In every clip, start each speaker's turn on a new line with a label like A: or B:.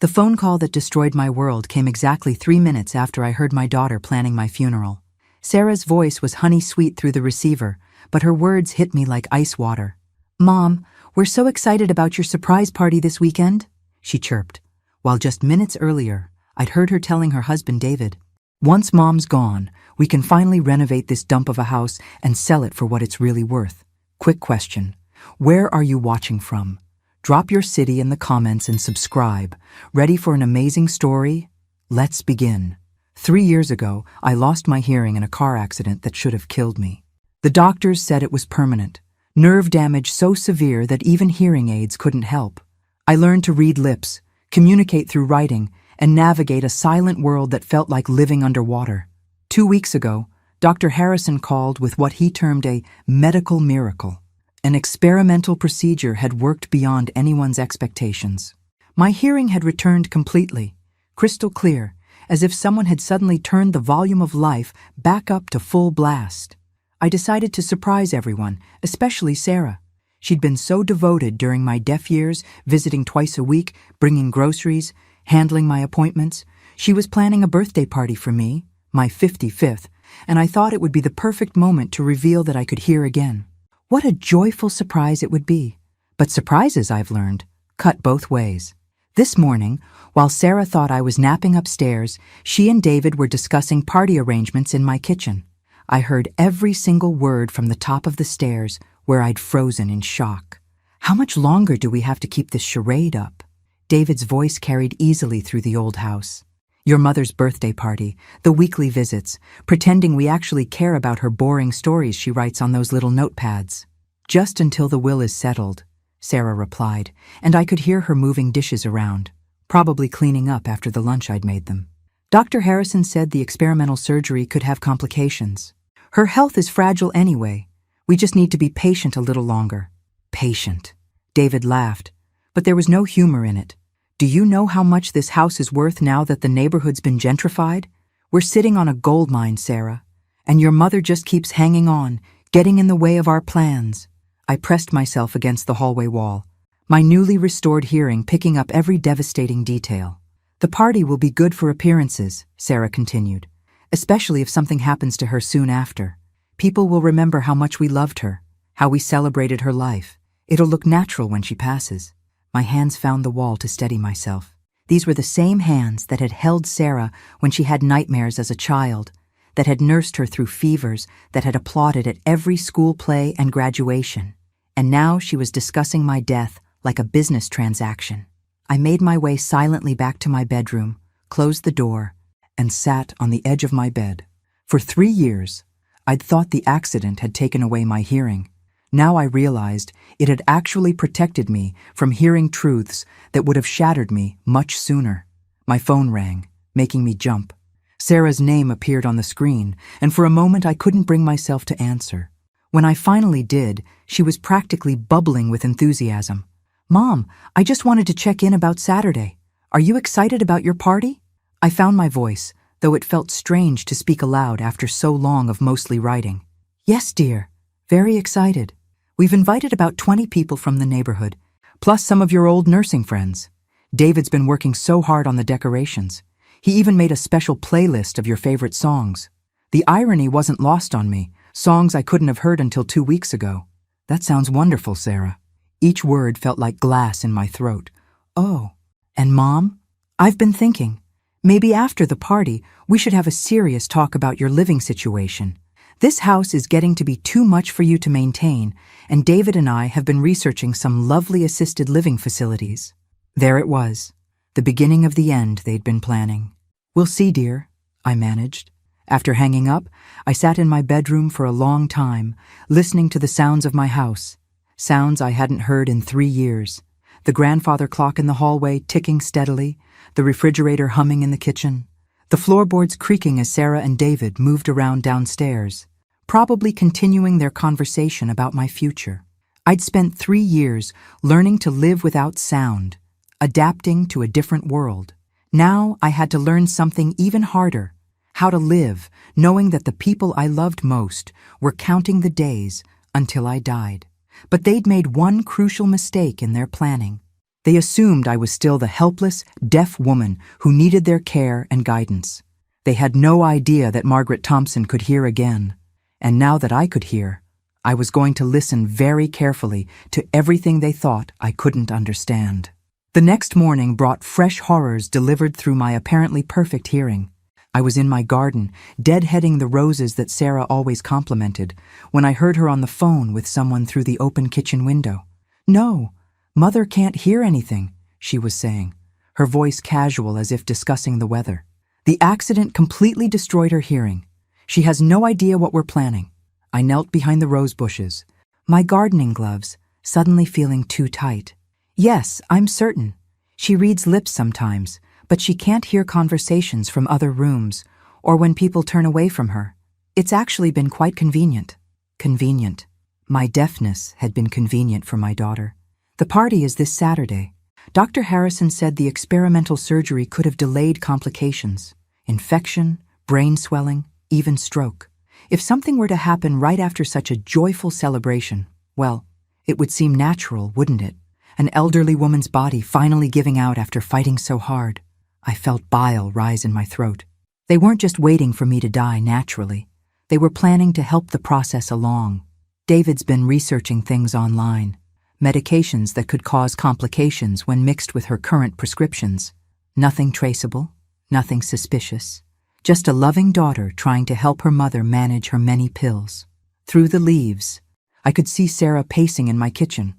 A: The phone call that destroyed my world came exactly 3 minutes after I heard my daughter planning my funeral. Sarah's voice was honey-sweet through the receiver, but her words hit me like ice water. "Mom, we're so excited about your surprise party this weekend," she chirped, while just minutes earlier, I'd heard her telling her husband David, "Once Mom's gone, we can finally renovate this dump of a house and sell it for what it's really worth." Quick question. Where are you watching from? Drop your city in the comments and subscribe. Ready for an amazing story? Let's begin. 3 years ago, I lost my hearing in a car accident that should have killed me. The doctors said it was permanent, nerve damage so severe that even hearing aids couldn't help. I learned to read lips, communicate through writing, and navigate a silent world that felt like living underwater. 2 weeks ago, Dr. Harrison called with what he termed a medical miracle. An experimental procedure had worked beyond anyone's expectations. My hearing had returned completely, crystal clear, as if someone had suddenly turned the volume of life back up to full blast. I decided to surprise everyone, especially Sarah. She'd been so devoted during my deaf years, visiting twice a week, bringing groceries, handling my appointments. She was planning a birthday party for me, my 55th, and I thought it would be the perfect moment to reveal that I could hear again. What a joyful surprise it would be. But surprises, I've learned, cut both ways. This morning, while Sarah thought I was napping upstairs, she and David were discussing party arrangements in my kitchen. I heard every single word from the top of the stairs, where I'd frozen in shock. "How much longer do we have to keep this charade up?" David's voice carried easily through the old house. "Your mother's birthday party, the weekly visits, pretending we actually care about her boring stories she writes on those little notepads." "Just until the will is settled," Sarah replied, and I could hear her moving dishes around, probably cleaning up after the lunch I'd made them. Dr. Harrison said the experimental surgery could have complications. "Her health is fragile anyway. We just need to be patient a little longer." Patient. David laughed, but there was no humor in it. "Do you know how much this house is worth now that the neighborhood's been gentrified? We're sitting on a gold mine, Sarah, and your mother just keeps hanging on, getting in the way of our plans." I pressed myself against the hallway wall, my newly restored hearing picking up every devastating detail. "The party will be good for appearances," Sarah continued, "especially if something happens to her soon after. People will remember how much we loved her, how we celebrated her life. It'll look natural when she passes." My hands found the wall to steady myself. These were the same hands that had held Sarah when she had nightmares as a child, that had nursed her through fevers, that had applauded at every school play and graduation. And now she was discussing my death like a business transaction. I made my way silently back to my bedroom, closed the door, and sat on the edge of my bed. For 3 years, I'd thought the accident had taken away my hearing. Now I realized it had actually protected me from hearing truths that would have shattered me much sooner. My phone rang, making me jump. Sarah's name appeared on the screen, and for a moment I couldn't bring myself to answer. When I finally did, she was practically bubbling with enthusiasm. "Mom, I just wanted to check in about Saturday. Are you excited about your party?" I found my voice, though it felt strange to speak aloud after so long of mostly writing. "Yes, dear. Very excited. We've invited about 20 people from the neighborhood, plus some of your old nursing friends. David's been working so hard on the decorations. He even made a special playlist of your favorite songs. The irony wasn't lost on me, songs I couldn't have heard until 2 weeks ago." "That sounds wonderful, Sarah." Each word felt like glass in my throat. "Oh, and Mom? I've been thinking, maybe after the party, we should have a serious talk about your living situation. This house is getting to be too much for you to maintain, and David and I have been researching some lovely assisted living facilities." There it was, the beginning of the end they'd been planning. "We'll see, dear," I managed. After hanging up, I sat in my bedroom for a long time, listening to the sounds of my house, sounds I hadn't heard in 3 years. The grandfather clock in the hallway ticking steadily, the refrigerator humming in the kitchen, the floorboards creaking as Sarah and David moved around downstairs, probably continuing their conversation about my future. I'd spent 3 years learning to live without sound, adapting to a different world. Now I had to learn something even harder, how to live, knowing that the people I loved most were counting the days until I died. But they'd made one crucial mistake in their planning. They assumed I was still the helpless, deaf woman who needed their care and guidance. They had no idea that Margaret Thompson could hear again. And now that I could hear, I was going to listen very carefully to everything they thought I couldn't understand. The next morning brought fresh horrors delivered through my apparently perfect hearing. I was in my garden, deadheading the roses that Sarah always complimented, when I heard her on the phone with someone through the open kitchen window. "No, Mother can't hear anything," she was saying, her voice casual as if discussing the weather. "The accident completely destroyed her hearing. She has no idea what we're planning." I knelt behind the rose bushes, my gardening gloves suddenly feeling too tight. "Yes, I'm certain. She reads lips sometimes, but she can't hear conversations from other rooms or when people turn away from her. It's actually been quite convenient." Convenient. My deafness had been convenient for my daughter. "The party is this Saturday. Dr. Harrison said the experimental surgery could have delayed complications, infection, brain swelling, even stroke. If something were to happen right after such a joyful celebration, well, it would seem natural, wouldn't it? An elderly woman's body finally giving out after fighting so hard." I felt bile rise in my throat. They weren't just waiting for me to die naturally. They were planning to help the process along. David's been researching things online. Medications that could cause complications when mixed with her current prescriptions. Nothing traceable, nothing suspicious. Just a loving daughter trying to help her mother manage her many pills. Through the leaves, I could see Sarah pacing in my kitchen,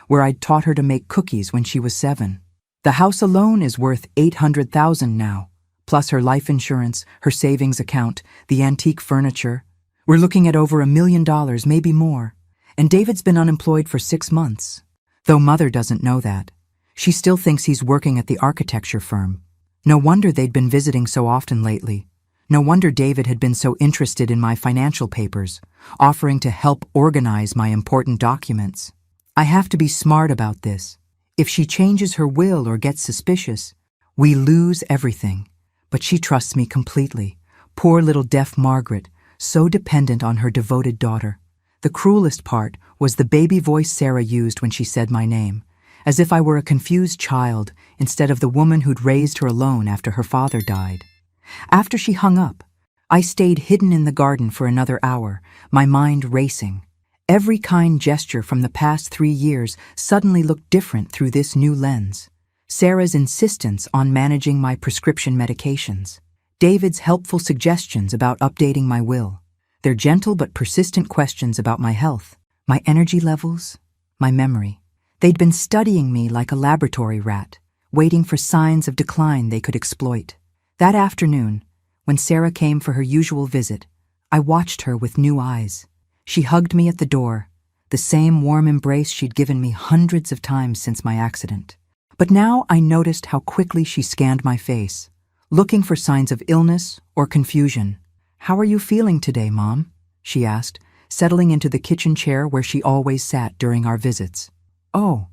A: where I'd taught her to make cookies when she was 7. The house alone is worth $800,000 now, plus her life insurance, her savings account, the antique furniture. We're looking at over $1 million, maybe more. And David's been unemployed for 6 months. Though Mother doesn't know that. She still thinks he's working at the architecture firm. No wonder they'd been visiting so often lately. No wonder David had been so interested in my financial papers, offering to help organize my important documents. I have to be smart about this. If she changes her will or gets suspicious, we lose everything. But she trusts me completely. Poor little deaf Margaret, so dependent on her devoted daughter. The cruelest part was the baby voice Sarah used when she said my name, as if I were a confused child instead of the woman who'd raised her alone after her father died. After she hung up, I stayed hidden in the garden for another hour, my mind racing. Every kind gesture from the past 3 years suddenly looked different through this new lens. Sarah's insistence on managing my prescription medications. David's helpful suggestions about updating my will. Their gentle but persistent questions about my health, my energy levels, my memory. They'd been studying me like a laboratory rat, waiting for signs of decline they could exploit. That afternoon, when Sarah came for her usual visit, I watched her with new eyes. She hugged me at the door, the same warm embrace she'd given me hundreds of times since my accident. But now I noticed how quickly she scanned my face, looking for signs of illness or confusion. "How are you feeling today, Mom?" she asked, settling into the kitchen chair where she always sat during our visits. "Oh,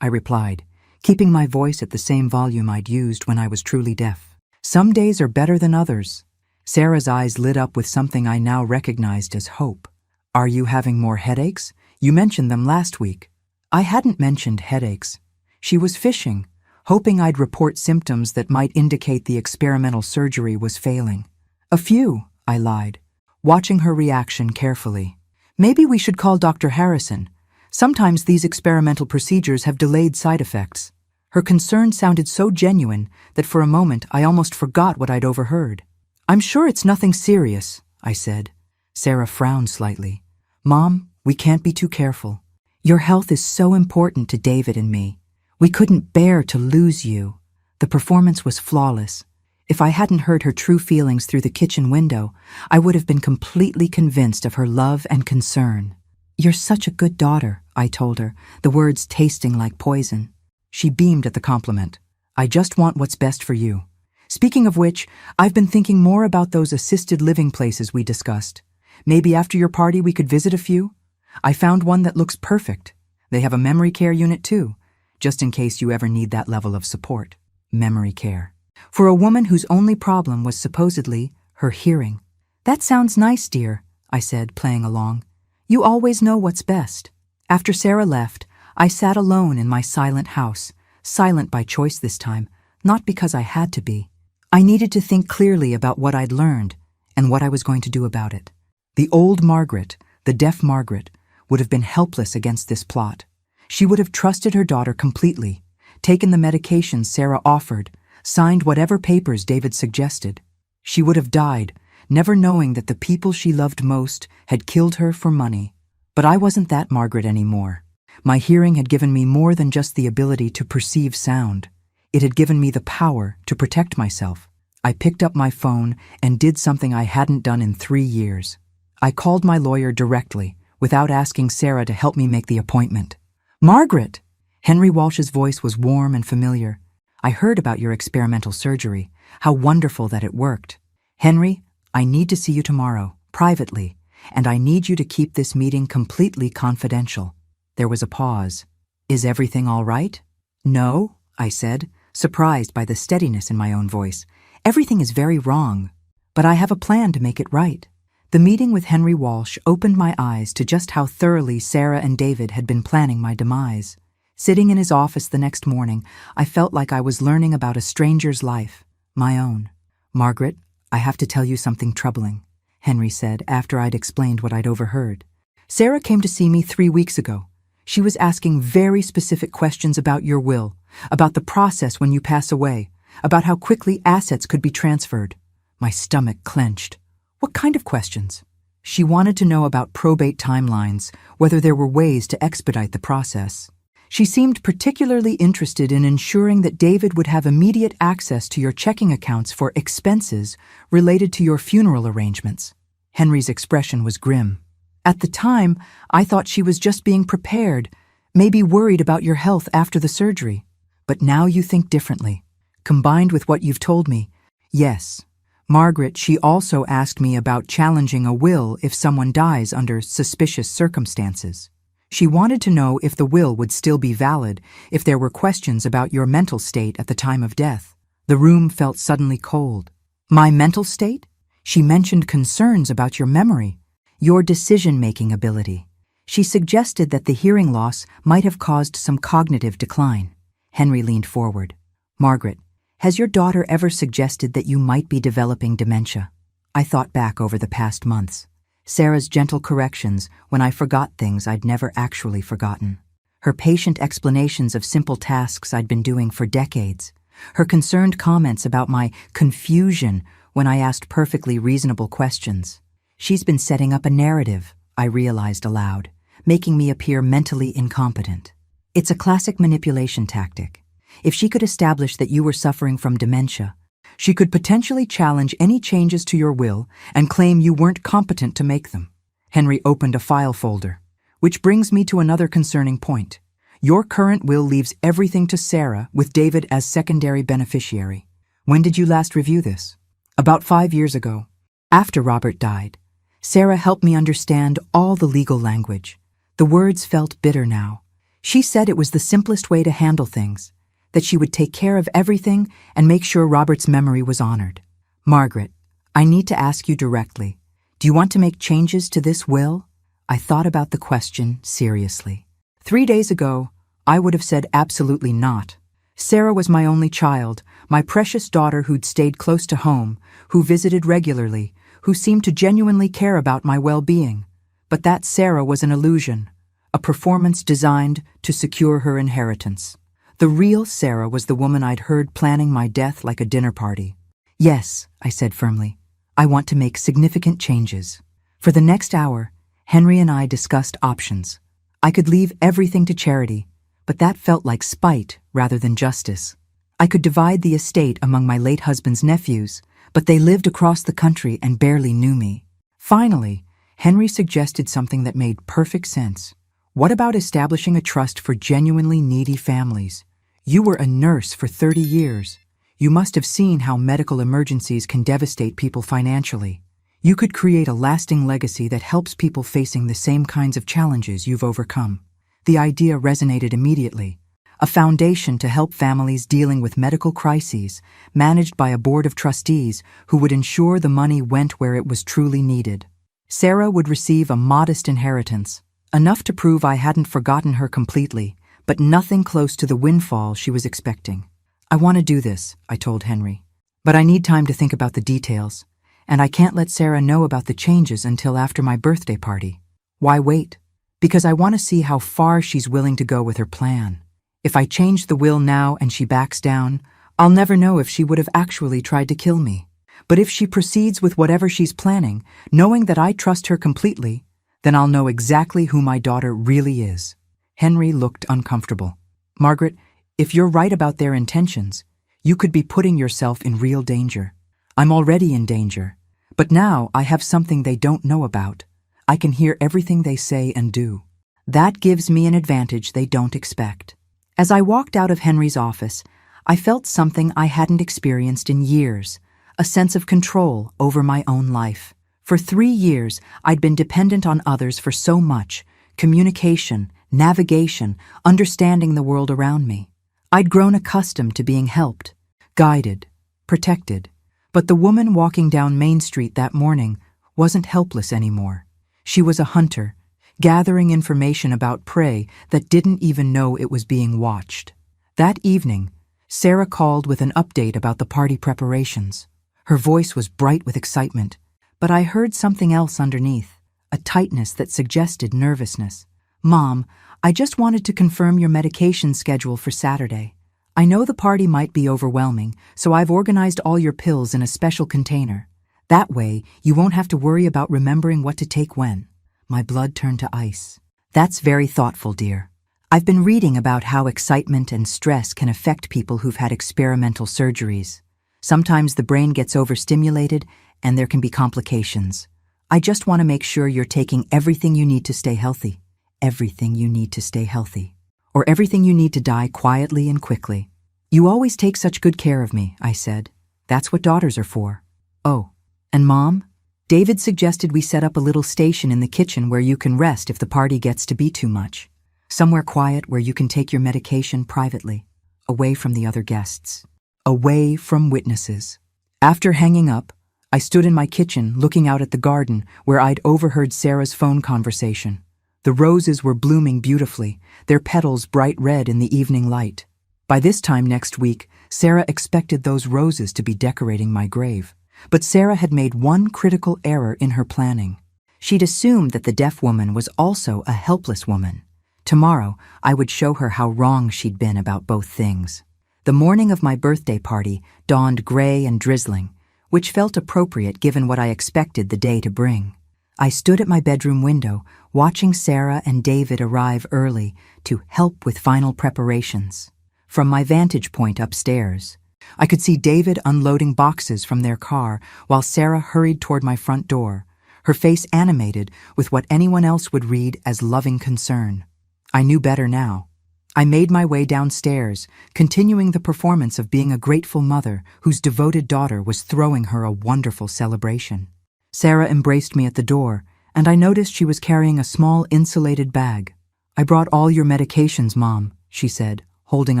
A: I replied, keeping my voice at the same volume I'd used when I was truly deaf. "Some days are better than others." Sarah's eyes lit up with something I now recognized as hope. "Are you having more headaches? You mentioned them last week." I hadn't mentioned headaches. She was fishing, hoping I'd report symptoms that might indicate the experimental surgery was failing. "A few," I lied, watching her reaction carefully. "Maybe we should call Dr. Harrison. Sometimes these experimental procedures have delayed side effects." Her concern sounded so genuine that for a moment I almost forgot what I'd overheard. "I'm sure it's nothing serious," I said. Sarah frowned slightly. "Mom, we can't be too careful. Your health is so important to David and me. We couldn't bear to lose you." The performance was flawless. If I hadn't heard her true feelings through the kitchen window, I would have been completely convinced of her love and concern. "You're such a good daughter," I told her, the words tasting like poison. She beamed at the compliment. "I just want what's best for you. Speaking of which, I've been thinking more about those assisted living places we discussed. Maybe after your party we could visit a few? I found one that looks perfect. They have a memory care unit too, just in case you ever need that level of support." Memory care. For a woman whose only problem was supposedly her hearing. "That sounds nice, dear," I said, playing along. "You always know what's best." After Sarah left, I sat alone in my silent house, silent by choice this time, not because I had to be. I needed to think clearly about what I'd learned and what I was going to do about it. The old Margaret, the deaf Margaret, would have been helpless against this plot. She would have trusted her daughter completely, taken the medications Sarah offered, signed whatever papers David suggested. She would have died, never knowing that the people she loved most had killed her for money. But I wasn't that Margaret anymore. My hearing had given me more than just the ability to perceive sound. It had given me the power to protect myself. I picked up my phone and did something I hadn't done in 3 years. I called my lawyer directly, without asking Sarah to help me make the appointment. "Margaret!" Henry Walsh's voice was warm and familiar. "I heard about your experimental surgery. How wonderful that it worked. Henry, I need to see you tomorrow, privately, and I need you to keep this meeting completely confidential." There was a pause. "Is everything all right?" "No," I said, surprised by the steadiness in my own voice. "Everything is very wrong, but I have a plan to make it right." The meeting with Henry Walsh opened my eyes to just how thoroughly Sarah and David had been planning my demise. Sitting in his office the next morning, I felt like I was learning about a stranger's life, my own. "Margaret, I have to tell you something troubling," Henry said after I'd explained what I'd overheard. "Sarah came to see me 3 weeks ago. She was asking very specific questions about your will, about the process when you pass away, about how quickly assets could be transferred." My stomach clenched. "What kind of questions?" "She wanted to know about probate timelines, whether there were ways to expedite the process. She seemed particularly interested in ensuring that David would have immediate access to your checking accounts for expenses related to your funeral arrangements." Henry's expression was grim. "At the time, I thought she was just being prepared, maybe worried about your health after the surgery. But now you think differently. Combined with what you've told me, yes. Margaret, she also asked me about challenging a will if someone dies under suspicious circumstances. She wanted to know if the will would still be valid if there were questions about your mental state at the time of death." The room felt suddenly cold. "My mental state?" "She mentioned concerns about your memory, your decision-making ability. She suggested that the hearing loss might have caused some cognitive decline." Henry leaned forward. "Margaret, has your daughter ever suggested that you might be developing dementia?" I thought back over the past months. Sarah's gentle corrections when I forgot things I'd never actually forgotten. Her patient explanations of simple tasks I'd been doing for decades. Her concerned comments about my confusion when I asked perfectly reasonable questions. She's been setting up a narrative, I realized aloud, making me appear mentally incompetent. It's a classic manipulation tactic. If she could establish that you were suffering from dementia, she could potentially challenge any changes to your will and claim you weren't competent to make them. Henry opened a file folder. "Which brings me to another concerning point. Your current will leaves everything to Sarah, with David as secondary beneficiary. When did you last review this?" "About 5 years ago, after Robert died. Sarah helped me understand all the legal language. The words felt bitter now. She said it was the simplest way to handle things, that she would take care of everything and make sure Robert's memory was honored." "Margaret, I need to ask you directly. Do you want to make changes to this will?" I thought about the question seriously. 3 days ago, I would have said absolutely not. Sarah was my only child, my precious daughter who'd stayed close to home, who visited regularly, who seemed to genuinely care about my well-being. But that Sarah was an illusion, a performance designed to secure her inheritance. The real Sarah was the woman I'd heard planning my death like a dinner party. "Yes," I said firmly, "I want to make significant changes." For the next hour, Henry and I discussed options. I could leave everything to charity, but that felt like spite rather than justice. I could divide the estate among my late husband's nephews, but they lived across the country and barely knew me. Finally, Henry suggested something that made perfect sense. "What about establishing a trust for genuinely needy families? You were a nurse for 30 years. You must have seen how medical emergencies can devastate people financially. You could create a lasting legacy that helps people facing the same kinds of challenges you've overcome." The idea resonated immediately. A foundation to help families dealing with medical crises, managed by a board of trustees who would ensure the money went where it was truly needed. Sarah would receive a modest inheritance, enough to prove I hadn't forgotten her completely, but nothing close to the windfall she was expecting. "I want to do this," I told Henry, "but I need time to think about the details, and I can't let Sarah know about the changes until after my birthday party." "Why wait?" "Because I want to see how far she's willing to go with her plan. If I change the will now and she backs down, I'll never know if she would have actually tried to kill me. But if she proceeds with whatever she's planning, knowing that I trust her completely, then I'll know exactly who my daughter really is." Henry looked uncomfortable. "Margaret, if you're right about their intentions, you could be putting yourself in real danger." "I'm already in danger, but now I have something they don't know about. I can hear everything they say and do. That gives me an advantage they don't expect." As I walked out of Henry's office, I felt something I hadn't experienced in years, a sense of control over my own life. For 3 years, I'd been dependent on others for so much: communication, navigation, understanding the world around me. I'd grown accustomed to being helped, guided, protected. But the woman walking down Main Street that morning wasn't helpless anymore. She was a hunter, gathering information about prey that didn't even know it was being watched. That evening, Sarah called with an update about the party preparations. Her voice was bright with excitement, but I heard something else underneath, a tightness that suggested nervousness. "Mom, I just wanted to confirm your medication schedule for Saturday. I know the party might be overwhelming, so I've organized all your pills in a special container. That way, you won't have to worry about remembering what to take when." My blood turned to ice. "That's very thoughtful, dear. I've been reading about how excitement and stress can affect people who've had experimental surgeries. Sometimes the brain gets overstimulated and there can be complications. I just want to make sure you're taking everything you need to stay healthy. Everything you need to stay healthy. Or everything you need to die quietly and quickly." "You always take such good care of me," I said. "That's what daughters are for." "Oh, and Mom? David suggested we set up a little station in the kitchen where you can rest if the party gets to be too much. Somewhere quiet where you can take your medication privately, away from the other guests, away from witnesses." After hanging up, I stood in my kitchen looking out at the garden where I'd overheard Sarah's phone conversation. The roses were blooming beautifully, their petals bright red in the evening light. By this time next week, Sarah expected those roses to be decorating my grave. But Sarah had made one critical error in her planning. She'd assumed that the deaf woman was also a helpless woman. Tomorrow, I would show her how wrong she'd been about both things. The morning of my birthday party dawned gray and drizzling, which felt appropriate given what I expected the day to bring. I stood at my bedroom window, watching Sarah and David arrive early to help with final preparations. From my vantage point upstairs, I could see David unloading boxes from their car while Sarah hurried toward my front door, her face animated with what anyone else would read as loving concern. I knew better now. I made my way downstairs, continuing the performance of being a grateful mother whose devoted daughter was throwing her a wonderful celebration. Sarah embraced me at the door, and I noticed she was carrying a small insulated bag. "I brought all your medications, Mom," she said, holding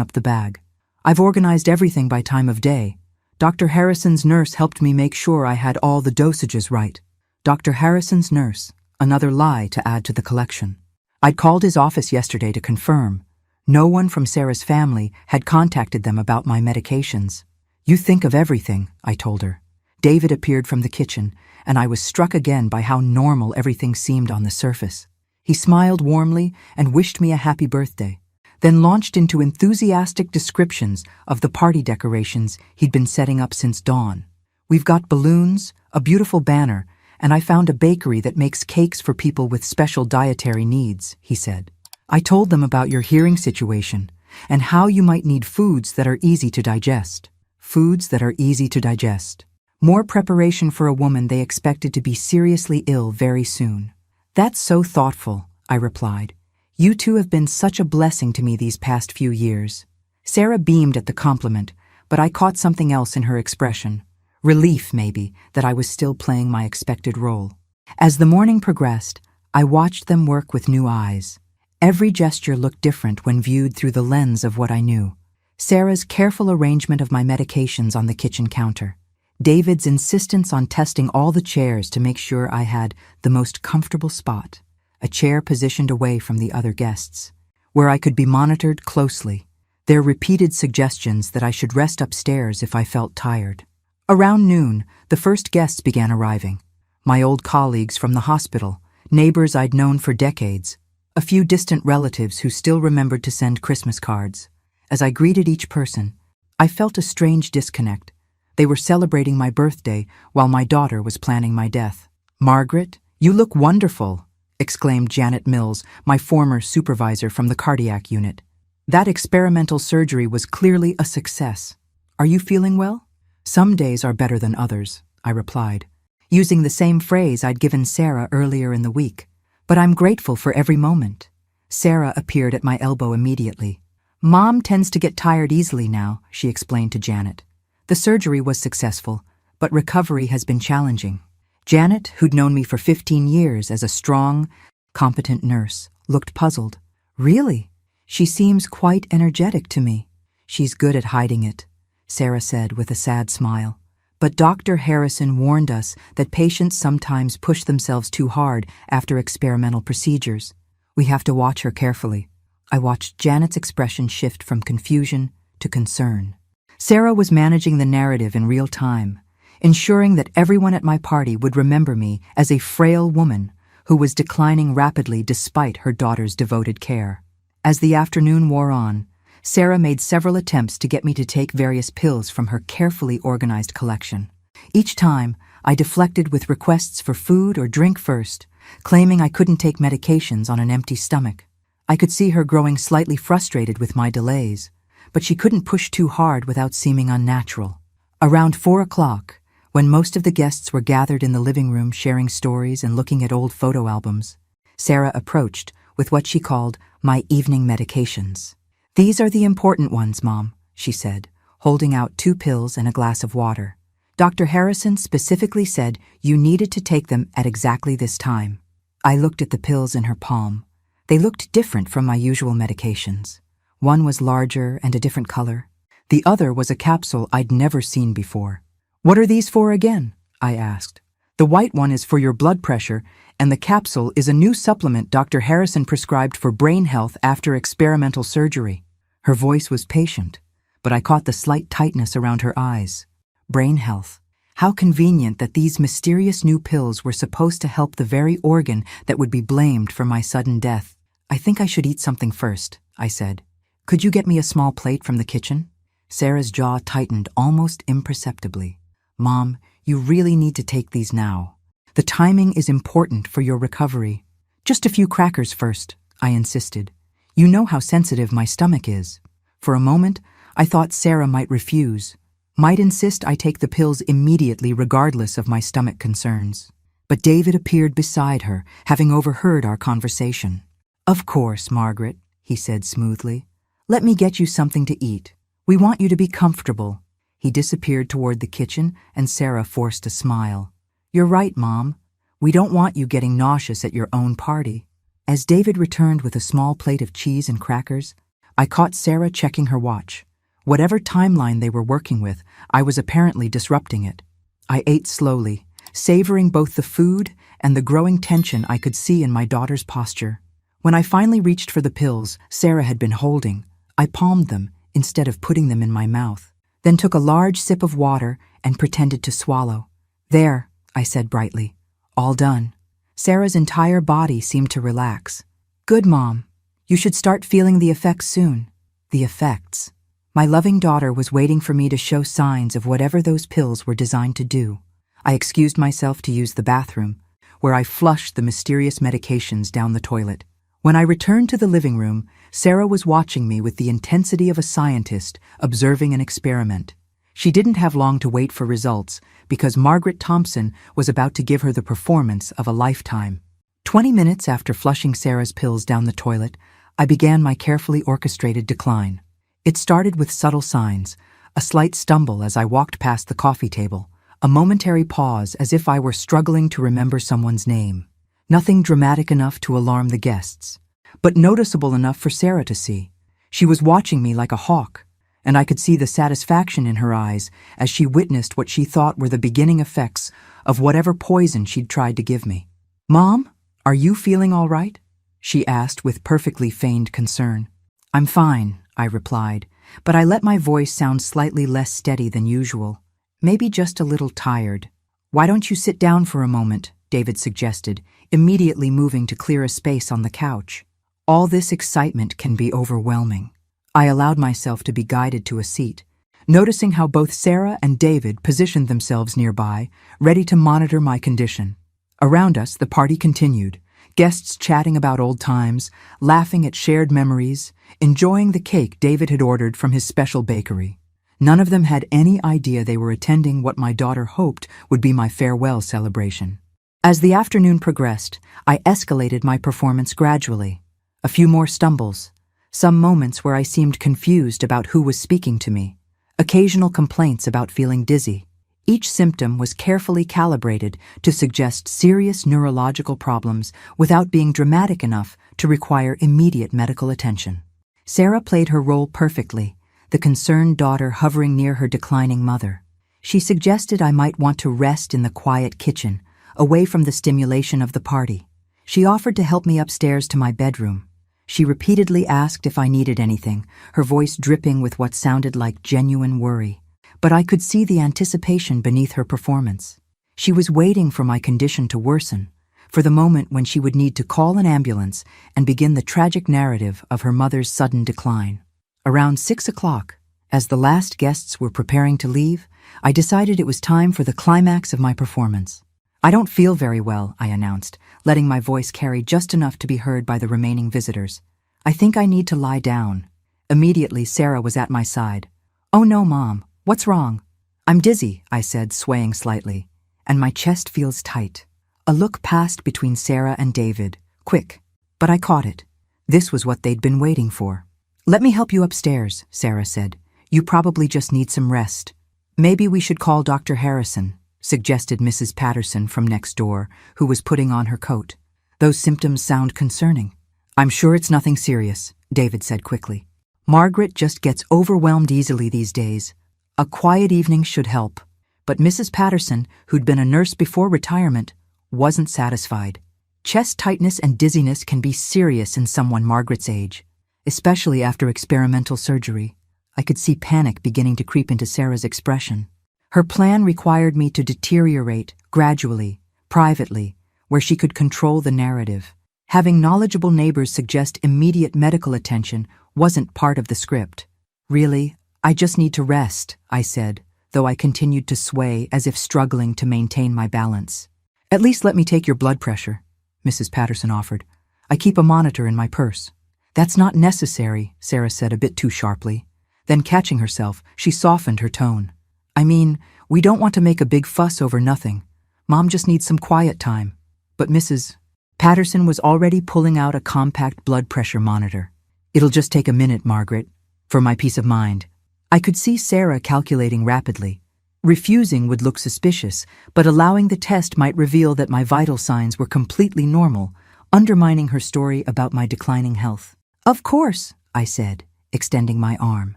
A: up the bag. "I've organized everything by time of day. Dr. Harrison's nurse helped me make sure I had all the dosages right." Dr. Harrison's nurse, another lie to add to the collection. I'd called his office yesterday to confirm. No one from Sarah's family had contacted them about my medications. "You think of everything," I told her. David appeared from the kitchen, and I was struck again by how normal everything seemed on the surface. He smiled warmly and wished me a happy birthday, then launched into enthusiastic descriptions of the party decorations he'd been setting up since dawn. "We've got balloons, a beautiful banner, and I found a bakery that makes cakes for people with special dietary needs," he said. "I told them about your hearing situation and how you might need foods that are easy to digest." Foods that are easy to digest. More preparation for a woman they expected to be seriously ill very soon. "That's so thoughtful," I replied. "You two have been such a blessing to me these past few years." Sarah beamed at the compliment, but I caught something else in her expression. Relief, maybe, that I was still playing my expected role. As the morning progressed, I watched them work with new eyes. Every gesture looked different when viewed through the lens of what I knew. Sarah's careful arrangement of my medications on the kitchen counter. David's insistence on testing all the chairs to make sure I had the most comfortable spot, a chair positioned away from the other guests. where I could be monitored closely, their repeated suggestions that I should rest upstairs if I felt tired. Around noon, the first guests began arriving. My old colleagues from the hospital, neighbors I'd known for decades, a few distant relatives who still remembered to send Christmas cards. As I greeted each person, I felt a strange disconnect. They were celebrating my birthday while my daughter was planning my death. "Margaret, you look wonderful," exclaimed Janet Mills, my former supervisor from the cardiac unit. "That experimental surgery was clearly a success. Are you feeling well?" "Some days are better than others," I replied, using the same phrase I'd given Sarah earlier in the week. "But I'm grateful for every moment." Sarah appeared at my elbow immediately. "Mom tends to get tired easily now," she explained to Janet. "The surgery was successful, but recovery has been challenging." Janet, who'd known me for 15 years as a strong, competent nurse, looked puzzled. "Really? She seems quite energetic to me." "She's good at hiding it," Sarah said with a sad smile. "But Dr. Harrison warned us that patients sometimes push themselves too hard after experimental procedures. We have to watch her carefully." I watched Janet's expression shift from confusion to concern. Sarah was managing the narrative in real time, ensuring that everyone at my party would remember me as a frail woman who was declining rapidly despite her daughter's devoted care. As the afternoon wore on, Sarah made several attempts to get me to take various pills from her carefully organized collection. Each time, I deflected with requests for food or drink first, claiming I couldn't take medications on an empty stomach. I could see her growing slightly frustrated with my delays, but she couldn't push too hard without seeming unnatural. Around 4 o'clock, when most of the guests were gathered in the living room sharing stories and looking at old photo albums, Sarah approached with what she called my evening medications. "These are the important ones, Mom," she said, holding out 2 pills and a glass of water. "Dr. Harrison specifically said you needed to take them at exactly this time." I looked at the pills in her palm. They looked different from my usual medications. One was larger and a different color. The other was a capsule I'd never seen before. "What are these for again?" I asked. "The white one is for your blood pressure, and the capsule is a new supplement Dr. Harrison prescribed for brain health after experimental surgery." Her voice was patient, but I caught the slight tightness around her eyes. Brain health. How convenient that these mysterious new pills were supposed to help the very organ that would be blamed for my sudden death. "I think I should eat something first," I said. "Could you get me a small plate from the kitchen?" Sarah's jaw tightened almost imperceptibly. "Mom, you really need to take these now. The timing is important for your recovery." "Just a few crackers first," I insisted. "You know how sensitive my stomach is." For a moment, I thought Sarah might refuse, might insist I take the pills immediately regardless of my stomach concerns. But David appeared beside her, having overheard our conversation. "Of course, Margaret," he said smoothly. "Let me get you something to eat. We want you to be comfortable." He disappeared toward the kitchen, and Sarah forced a smile. "You're right, Mom. We don't want you getting nauseous at your own party." As David returned with a small plate of cheese and crackers, I caught Sarah checking her watch. Whatever timeline they were working with, I was apparently disrupting it. I ate slowly, savoring both the food and the growing tension I could see in my daughter's posture. When I finally reached for the pills Sarah had been holding, I palmed them instead of putting them in my mouth, then took a large sip of water and pretended to swallow. "There," I said brightly. "All done." Sarah's entire body seemed to relax. "Good, Mom. You should start feeling the effects soon." The effects. My loving daughter was waiting for me to show signs of whatever those pills were designed to do. I excused myself to use the bathroom, where I flushed the mysterious medications down the toilet. When I returned to the living room, Sarah was watching me with the intensity of a scientist observing an experiment. She didn't have long to wait for results because Margaret Thompson was about to give her the performance of a lifetime. 20 minutes after flushing Sarah's pills down the toilet, I began my carefully orchestrated decline. It started with subtle signs, a slight stumble as I walked past the coffee table, a momentary pause as if I were struggling to remember someone's name. Nothing dramatic enough to alarm the guests, but noticeable enough for Sarah to see. She was watching me like a hawk, and I could see the satisfaction in her eyes as she witnessed what she thought were the beginning effects of whatever poison she'd tried to give me. "Mom, are you feeling all right?" she asked with perfectly feigned concern. I'm fine, I replied, but I let my voice sound slightly less steady than usual. Maybe just a little tired. Why don't you sit down for a moment, David suggested, immediately moving to clear a space on the couch. All this excitement can be overwhelming. I allowed myself to be guided to a seat, noticing how both Sarah and David positioned themselves nearby, ready to monitor my condition. Around us, the party continued, guests chatting about old times, laughing at shared memories, enjoying the cake David had ordered from his special bakery. None of them had any idea they were attending what my daughter hoped would be my farewell celebration. As the afternoon progressed, I escalated my performance gradually. A few more stumbles, some moments where I seemed confused about who was speaking to me, occasional complaints about feeling dizzy. Each symptom was carefully calibrated to suggest serious neurological problems without being dramatic enough to require immediate medical attention. Sarah played her role perfectly, the concerned daughter hovering near her declining mother. She suggested I might want to rest in the quiet kitchen, away from the stimulation of the party. She offered to help me upstairs to my bedroom. She repeatedly asked if I needed anything, her voice dripping with what sounded like genuine worry. But I could see the anticipation beneath her performance. She was waiting for my condition to worsen, for the moment when she would need to call an ambulance and begin the tragic narrative of her mother's sudden decline. Around 6 o'clock, as the last guests were preparing to leave, I decided it was time for the climax of my performance. I don't feel very well, I announced, letting my voice carry just enough to be heard by the remaining visitors. I think I need to lie down. Immediately, Sarah was at my side. Oh no, Mom, what's wrong? I'm dizzy, I said, swaying slightly, and my chest feels tight. A look passed between Sarah and David, quick, but I caught it. This was what they'd been waiting for. Let me help you upstairs, Sarah said. You probably just need some rest. Maybe we should call Dr. Harrison, suggested Mrs. Patterson from next door, who was putting on her coat. Those symptoms sound concerning. I'm sure it's nothing serious, David said quickly. Margaret just gets overwhelmed easily these days. A quiet evening should help. But Mrs. Patterson, who'd been a nurse before retirement, wasn't satisfied. Chest tightness and dizziness can be serious in someone Margaret's age, especially after experimental surgery. I could see panic beginning to creep into Sarah's expression. Her plan required me to deteriorate gradually, privately, where she could control the narrative. Having knowledgeable neighbors suggest immediate medical attention wasn't part of the script. Really, I just need to rest, I said, though I continued to sway as if struggling to maintain my balance. At least let me take your blood pressure, Mrs. Patterson offered. I keep a monitor in my purse. That's not necessary, Sarah said a bit too sharply. Then, catching herself, she softened her tone. I mean, we don't want to make a big fuss over nothing. Mom just needs some quiet time. But Mrs. Patterson was already pulling out a compact blood pressure monitor. It'll just take a minute, Margaret, for my peace of mind. I could see Sarah calculating rapidly. Refusing would look suspicious, but allowing the test might reveal that my vital signs were completely normal, undermining her story about my declining health. Of course, I said, extending my arm.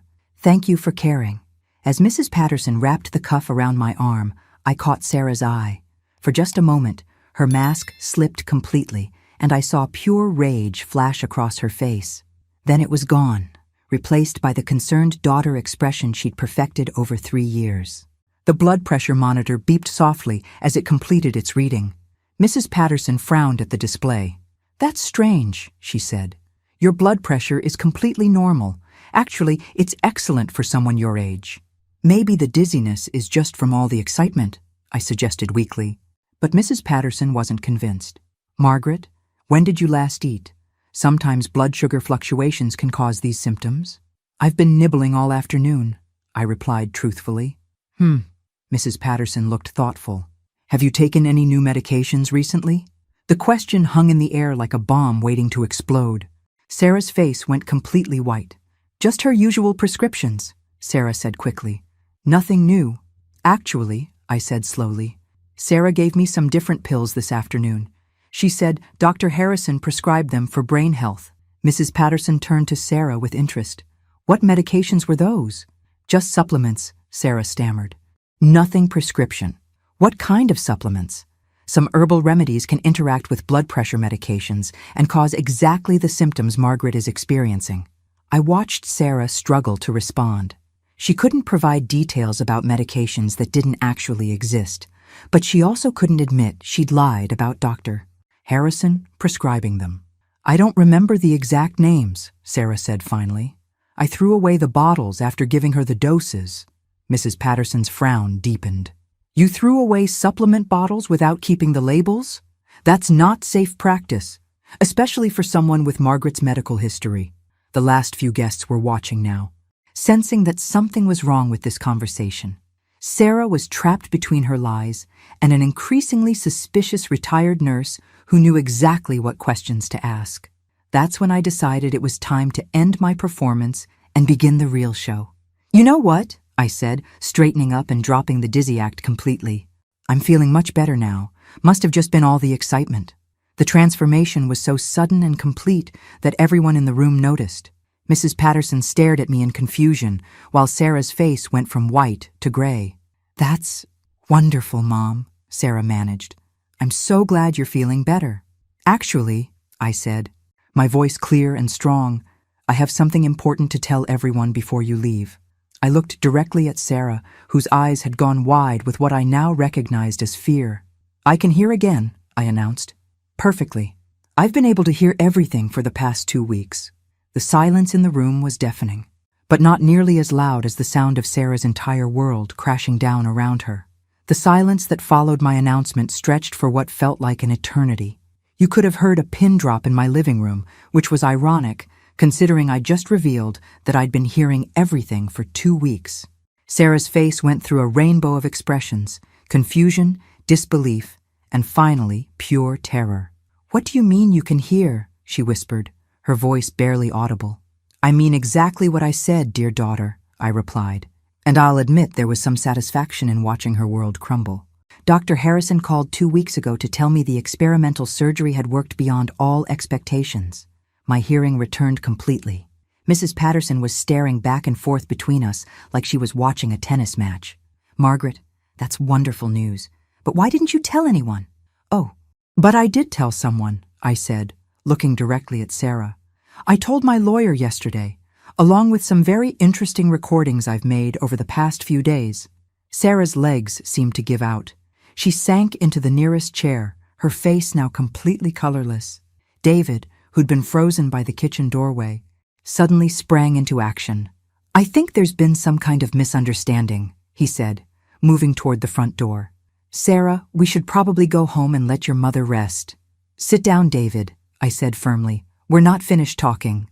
A: Thank you for caring. As Mrs. Patterson wrapped the cuff around my arm, I caught Sarah's eye. For just a moment, her mask slipped completely, and I saw pure rage flash across her face. Then it was gone, replaced by the concerned daughter expression she'd perfected over 3 years. The blood pressure monitor beeped softly as it completed its reading. Mrs. Patterson frowned at the display. That's strange, she said. Your blood pressure is completely normal. Actually, it's excellent for someone your age. Maybe the dizziness is just from all the excitement, I suggested weakly. But Mrs. Patterson wasn't convinced. Margaret, when did you last eat? Sometimes blood sugar fluctuations can cause these symptoms. I've been nibbling all afternoon, I replied truthfully. Mrs. Patterson looked thoughtful. Have you taken any new medications recently? The question hung in the air like a bomb waiting to explode. Sarah's face went completely white. Just her usual prescriptions, Sarah said quickly. Nothing new. Actually, I said slowly, Sarah gave me some different pills this afternoon. She said Dr. Harrison prescribed them for brain health. Mrs. Patterson turned to Sarah with interest. What medications were those? Just supplements, Sarah stammered. Nothing prescription. What kind of supplements? Some herbal remedies can interact with blood pressure medications and cause exactly the symptoms Margaret is experiencing. I watched Sarah struggle to respond. She couldn't provide details about medications that didn't actually exist, but she also couldn't admit she'd lied about Dr. Harrison prescribing them. "I don't remember the exact names," Sarah said finally. "I threw away the bottles after giving her the doses." Mrs. Patterson's frown deepened. "You threw away supplement bottles without keeping the labels? That's not safe practice, especially for someone with Margaret's medical history." The last few guests were watching now, sensing that something was wrong with this conversation. Sarah was trapped between her lies and an increasingly suspicious retired nurse who knew exactly what questions to ask. That's when I decided it was time to end my performance and begin the real show. "You know what?" I said, straightening up and dropping the dizzy act completely. "I'm feeling much better now. Must have just been all the excitement." The transformation was so sudden and complete that everyone in the room noticed. Mrs. Patterson stared at me in confusion, while Sarah's face went from white to gray. "That's wonderful, Mom," Sarah managed. "I'm so glad you're feeling better." "Actually," I said, my voice clear and strong, "I have something important to tell everyone before you leave." I looked directly at Sarah, whose eyes had gone wide with what I now recognized as fear. "I can hear again," I announced. "Perfectly. I've been able to hear everything for the past 2 weeks." The silence in the room was deafening, but not nearly as loud as the sound of Sarah's entire world crashing down around her. The silence that followed my announcement stretched for what felt like an eternity. You could have heard a pin drop in my living room, which was ironic, considering I just revealed that I'd been hearing everything for 2 weeks. Sarah's face went through a rainbow of expressions: confusion, disbelief, and finally, pure terror. "What do you mean you can hear?" she whispered, her voice barely audible. "I mean exactly what I said, dear daughter," I replied, and I'll admit there was some satisfaction in watching her world crumble. "Dr. Harrison called 2 weeks ago to tell me the experimental surgery had worked beyond all expectations." My hearing returned completely. Mrs. Patterson was staring back and forth between us like she was watching a tennis match. "Margaret, that's wonderful news. But why didn't you tell anyone?" "Oh, but I did tell someone," I said, looking directly at Sarah. "I told my lawyer yesterday, along with some very interesting recordings I've made over the past few days." Sarah's legs seemed to give out. She sank into the nearest chair, her face now completely colorless. David, who'd been frozen by the kitchen doorway, suddenly sprang into action. "I think there's been some kind of misunderstanding," he said, moving toward the front door. "Sarah, we should probably go home and let your mother rest." "Sit down, David," I said firmly. "We're not finished talking."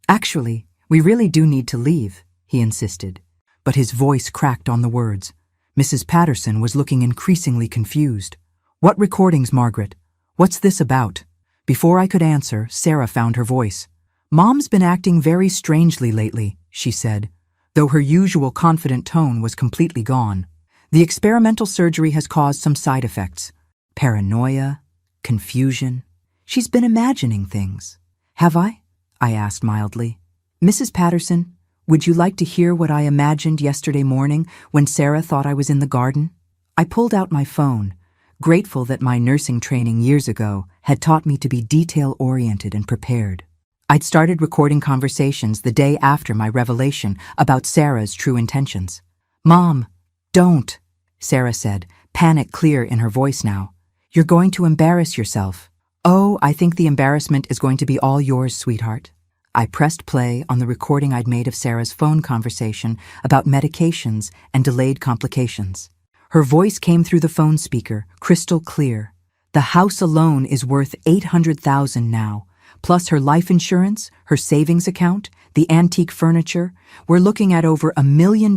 A: "Actually, we really do need to leave," he insisted, but his voice cracked on the words. Mrs. Patterson was looking increasingly confused. "What recordings, Margaret? What's this about?" Before I could answer, Sarah found her voice. "Mom's been acting very strangely lately," she said, though her usual confident tone was completely gone. "The experimental surgery has caused some side effects. Paranoia, confusion. She's been imagining things." "Have I?" I asked mildly. "Mrs. Patterson, would you like to hear what I imagined yesterday morning when Sarah thought I was in the garden?" I pulled out my phone, grateful that my nursing training years ago had taught me to be detail-oriented and prepared. I'd started recording conversations the day after my revelation about Sarah's true intentions. "Mom, don't," Sarah said, panic clear in her voice now. "You're going to embarrass yourself." "Oh, I think the embarrassment is going to be all yours, sweetheart." I pressed play on the recording I'd made of Sarah's phone conversation about medications and delayed complications. Her voice came through the phone speaker, crystal clear. "The house alone is worth $800,000 now, plus her life insurance, her savings account, the antique furniture. We're looking at over $1 million,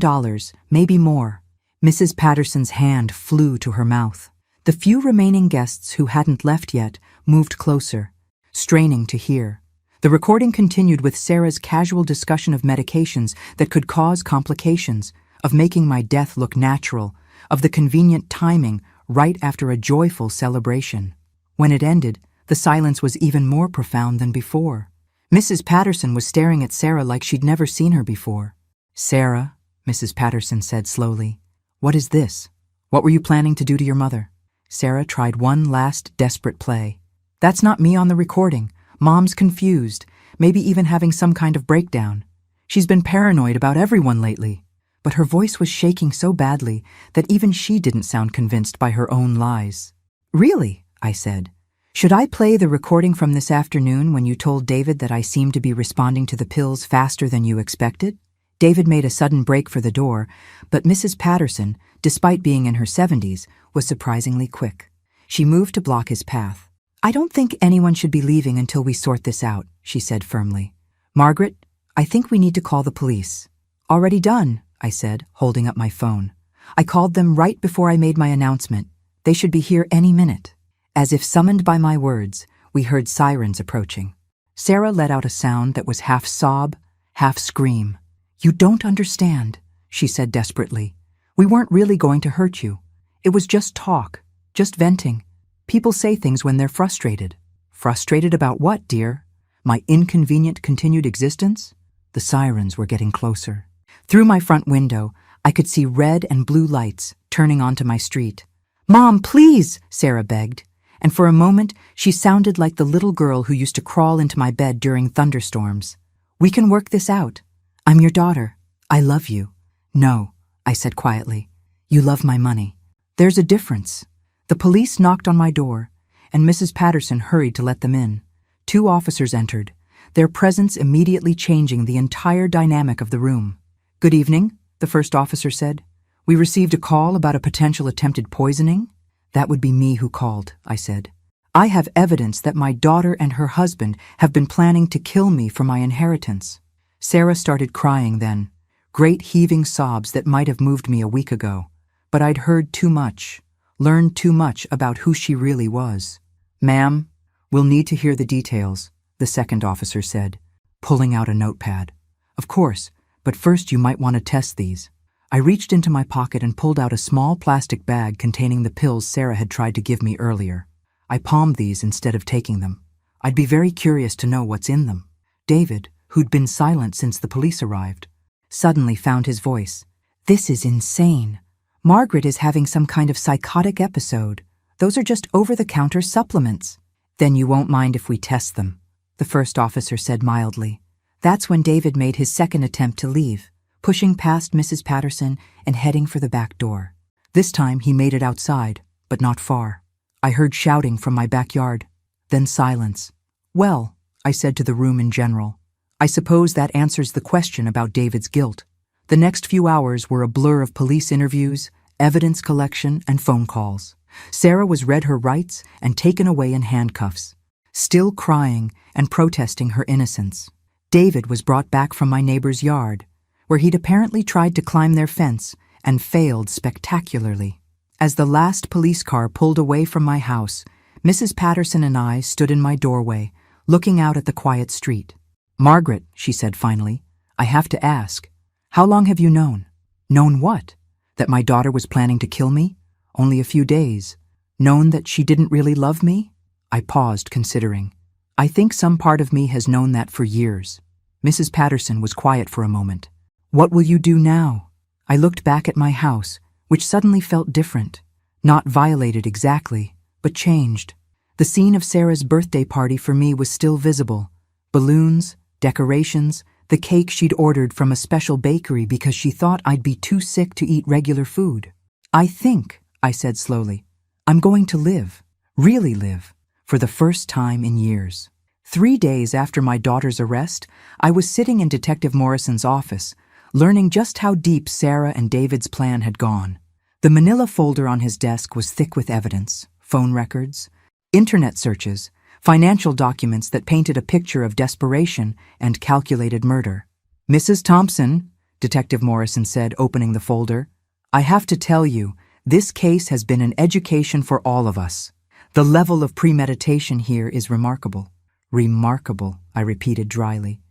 A: maybe more." Mrs. Patterson's hand flew to her mouth. The few remaining guests who hadn't left yet moved closer, straining to hear. The recording continued with Sarah's casual discussion of medications that could cause complications, of making my death look natural, of the convenient timing right after a joyful celebration. When it ended, the silence was even more profound than before. Mrs. Patterson was staring at Sarah like she'd never seen her before. "Sarah," Mrs. Patterson said slowly, "what is this? What were you planning to do to your mother?" Sarah tried one last desperate play. That's not me on the recording. Mom's confused, maybe even having some kind of breakdown. She's been paranoid about everyone lately. But her voice was shaking so badly that even she didn't sound convinced by her own lies. Really? I said. Should I play the recording from this afternoon when you told David that I seemed to be responding to the pills faster than you expected? David made a sudden break for the door, but Mrs. Patterson, despite being in her 70s, was surprisingly quick. She moved to block his path. I don't think anyone should be leaving until we sort this out, she said firmly. Margaret, I think we need to call the police. Already done, I said, holding up my phone. I called them right before I made my announcement. They should be here any minute. As if summoned by my words, we heard sirens approaching. Sarah let out a sound that was half sob, half scream. You don't understand, she said desperately. We weren't really going to hurt you. It was just talk, just venting. People say things when they're frustrated. Frustrated about what, dear? My inconvenient continued existence? The sirens were getting closer. Through my front window, I could see red and blue lights turning onto my street. Mom, please, Sarah begged. And for a moment, she sounded like the little girl who used to crawl into my bed during thunderstorms. We can work this out. I'm your daughter. I love you. No, I said quietly. You love my money. There's a difference. The police knocked on my door, and Mrs. Patterson hurried to let them in. 2 officers entered, their presence immediately changing the entire dynamic of the room. Good evening, the first officer said. We received a call about a potential attempted poisoning. That would be me who called, I said. I have evidence that my daughter and her husband have been planning to kill me for my inheritance. Sarah started crying then, great heaving sobs that might have moved me a week ago. But I'd heard too much, learned too much about who she really was. Ma'am, we'll need to hear the details, the second officer said, pulling out a notepad. Of course, but first you might want to test these. I reached into my pocket and pulled out a small plastic bag containing the pills Sarah had tried to give me earlier. I palmed these instead of taking them. I'd be very curious to know what's in them. David, who'd been silent since the police arrived, suddenly found his voice. This is insane. Margaret is having some kind of psychotic episode. Those are just over-the-counter supplements. Then you won't mind if we test them, the first officer said mildly. That's when David made his second attempt to leave, pushing past Mrs. Patterson and heading for the back door. This time he made it outside, but not far. I heard shouting from my backyard, then silence. Well, I said to the room in general, I suppose that answers the question about David's guilt. The next few hours were a blur of police interviews, evidence collection, and phone calls. Sarah was read her rights and taken away in handcuffs, still crying and protesting her innocence. David was brought back from my neighbor's yard, where he'd apparently tried to climb their fence and failed spectacularly. As the last police car pulled away from my house, Mrs. Patterson and I stood in my doorway, looking out at the quiet street. Margaret, she said finally, I have to ask, how long have you known? Known what? That my daughter was planning to kill me? Only a few days. Known that she didn't really love me? I paused, considering. I think some part of me has known that for years. Mrs. Patterson was quiet for a moment. What will you do now? I looked back at my house, which suddenly felt different. Not violated exactly, but changed. The scene of Sarah's birthday party for me was still visible. Balloons, decorations, the cake she'd ordered from a special bakery because she thought I'd be too sick to eat regular food. I think, I said slowly, I'm going to live, really live, for the first time in years. 3 days after my daughter's arrest, I was sitting in Detective Morrison's office, learning just how deep Sarah and David's plan had gone. The manila folder on his desk was thick with evidence, phone records, internet searches, financial documents that painted a picture of desperation and calculated murder. Mrs. Thompson, Detective Morrison said, opening the folder, I have to tell you, this case has been an education for all of us. The level of premeditation here is remarkable. Remarkable, I repeated dryly.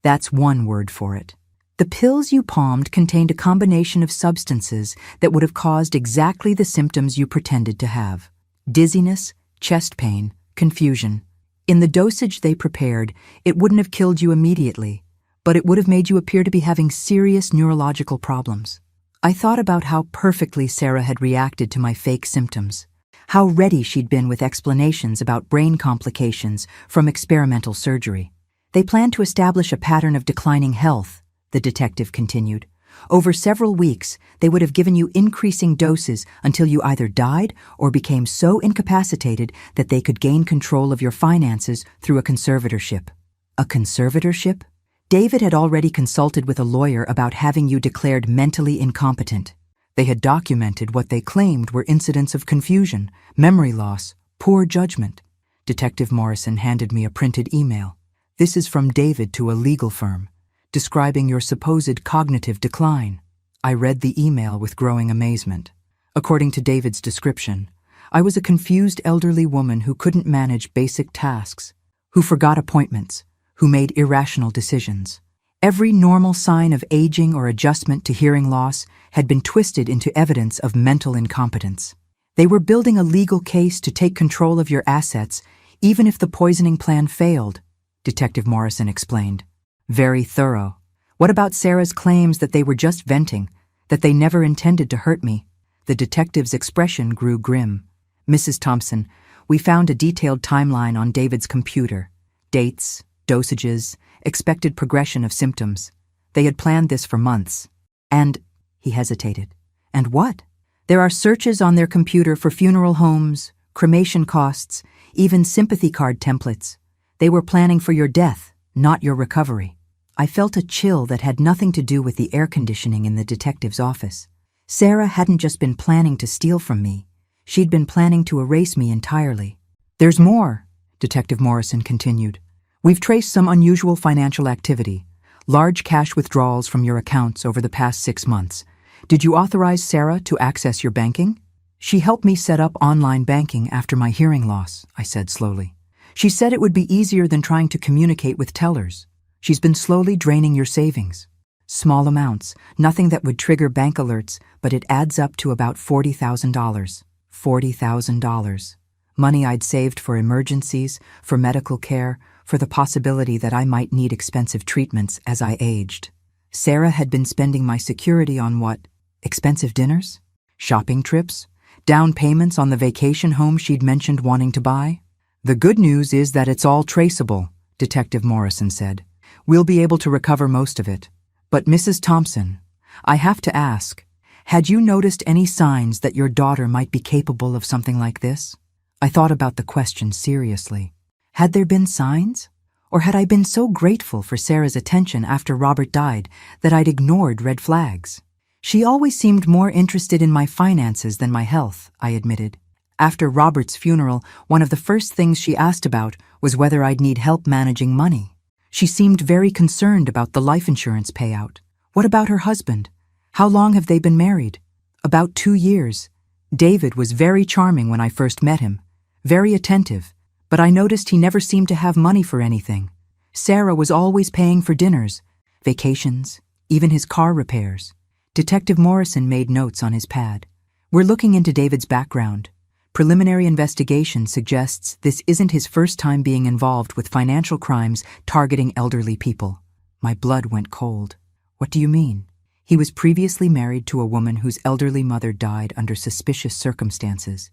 A: That's one word for it. The pills you palmed contained a combination of substances that would have caused exactly the symptoms you pretended to have. Dizziness, chest pain, confusion. In the dosage they prepared, it wouldn't have killed you immediately, but it would have made you appear to be having serious neurological problems. I thought about how perfectly Sarah had reacted to my fake symptoms. How ready she'd been with explanations about brain complications from experimental surgery. They planned to establish a pattern of declining health, the detective continued. Over several weeks, they would have given you increasing doses until you either died or became so incapacitated that they could gain control of your finances through a conservatorship. A conservatorship? David had already consulted with a lawyer about having you declared mentally incompetent. They had documented what they claimed were incidents of confusion, memory loss, poor judgment. Detective Morrison handed me a printed email. This is from David to a legal firm, describing your supposed cognitive decline. I read the email with growing amazement. According to David's description, I was a confused elderly woman who couldn't manage basic tasks, who forgot appointments, who made irrational decisions. Every normal sign of aging or adjustment to hearing loss had been twisted into evidence of mental incompetence. They were building a legal case to take control of your assets, even if the poisoning plan failed, Detective Morrison explained. Very thorough. What about Sarah's claims that they were just venting, that they never intended to hurt me? The detective's expression grew grim. Mrs. Thompson, we found a detailed timeline on David's computer. Dates, dosages, expected progression of symptoms. They had planned this for months. And, he hesitated. And what? There are searches on their computer for funeral homes, cremation costs, even sympathy card templates. They were planning for your death, not your recovery. I felt a chill that had nothing to do with the air conditioning in the detective's office. Sarah hadn't just been planning to steal from me. She'd been planning to erase me entirely. There's more, Detective Morrison continued. We've traced some unusual financial activity, large cash withdrawals from your accounts over the past 6 months. Did you authorize Sarah to access your banking? She helped me set up online banking after my hearing loss, I said slowly. She said it would be easier than trying to communicate with tellers. She's been slowly draining your savings. Small amounts, nothing that would trigger bank alerts, but it adds up to about $40,000. $40,000. Money I'd saved for emergencies, for medical care, for the possibility that I might need expensive treatments as I aged. Sarah had been spending my security on what? Expensive dinners? Shopping trips? Down payments on the vacation home she'd mentioned wanting to buy? The good news is that it's all traceable, Detective Morrison said. We'll be able to recover most of it. But Mrs. Thompson, I have to ask, had you noticed any signs that your daughter might be capable of something like this? I thought about the question seriously. Had there been signs? Or had I been so grateful for Sarah's attention after Robert died that I'd ignored red flags? She always seemed more interested in my finances than my health, I admitted. After Robert's funeral, one of the first things she asked about was whether I'd need help managing money. She seemed very concerned about the life insurance payout. What about her husband? How long have they been married? About 2 years. David was very charming when I first met him, very attentive, but I noticed he never seemed to have money for anything. Sarah was always paying for dinners, vacations, even his car repairs. Detective Morrison made notes on his pad. We're looking into David's background. Preliminary investigation suggests this isn't his first time being involved with financial crimes targeting elderly people. My blood went cold. What do you mean? He was previously married to a woman whose elderly mother died under suspicious circumstances.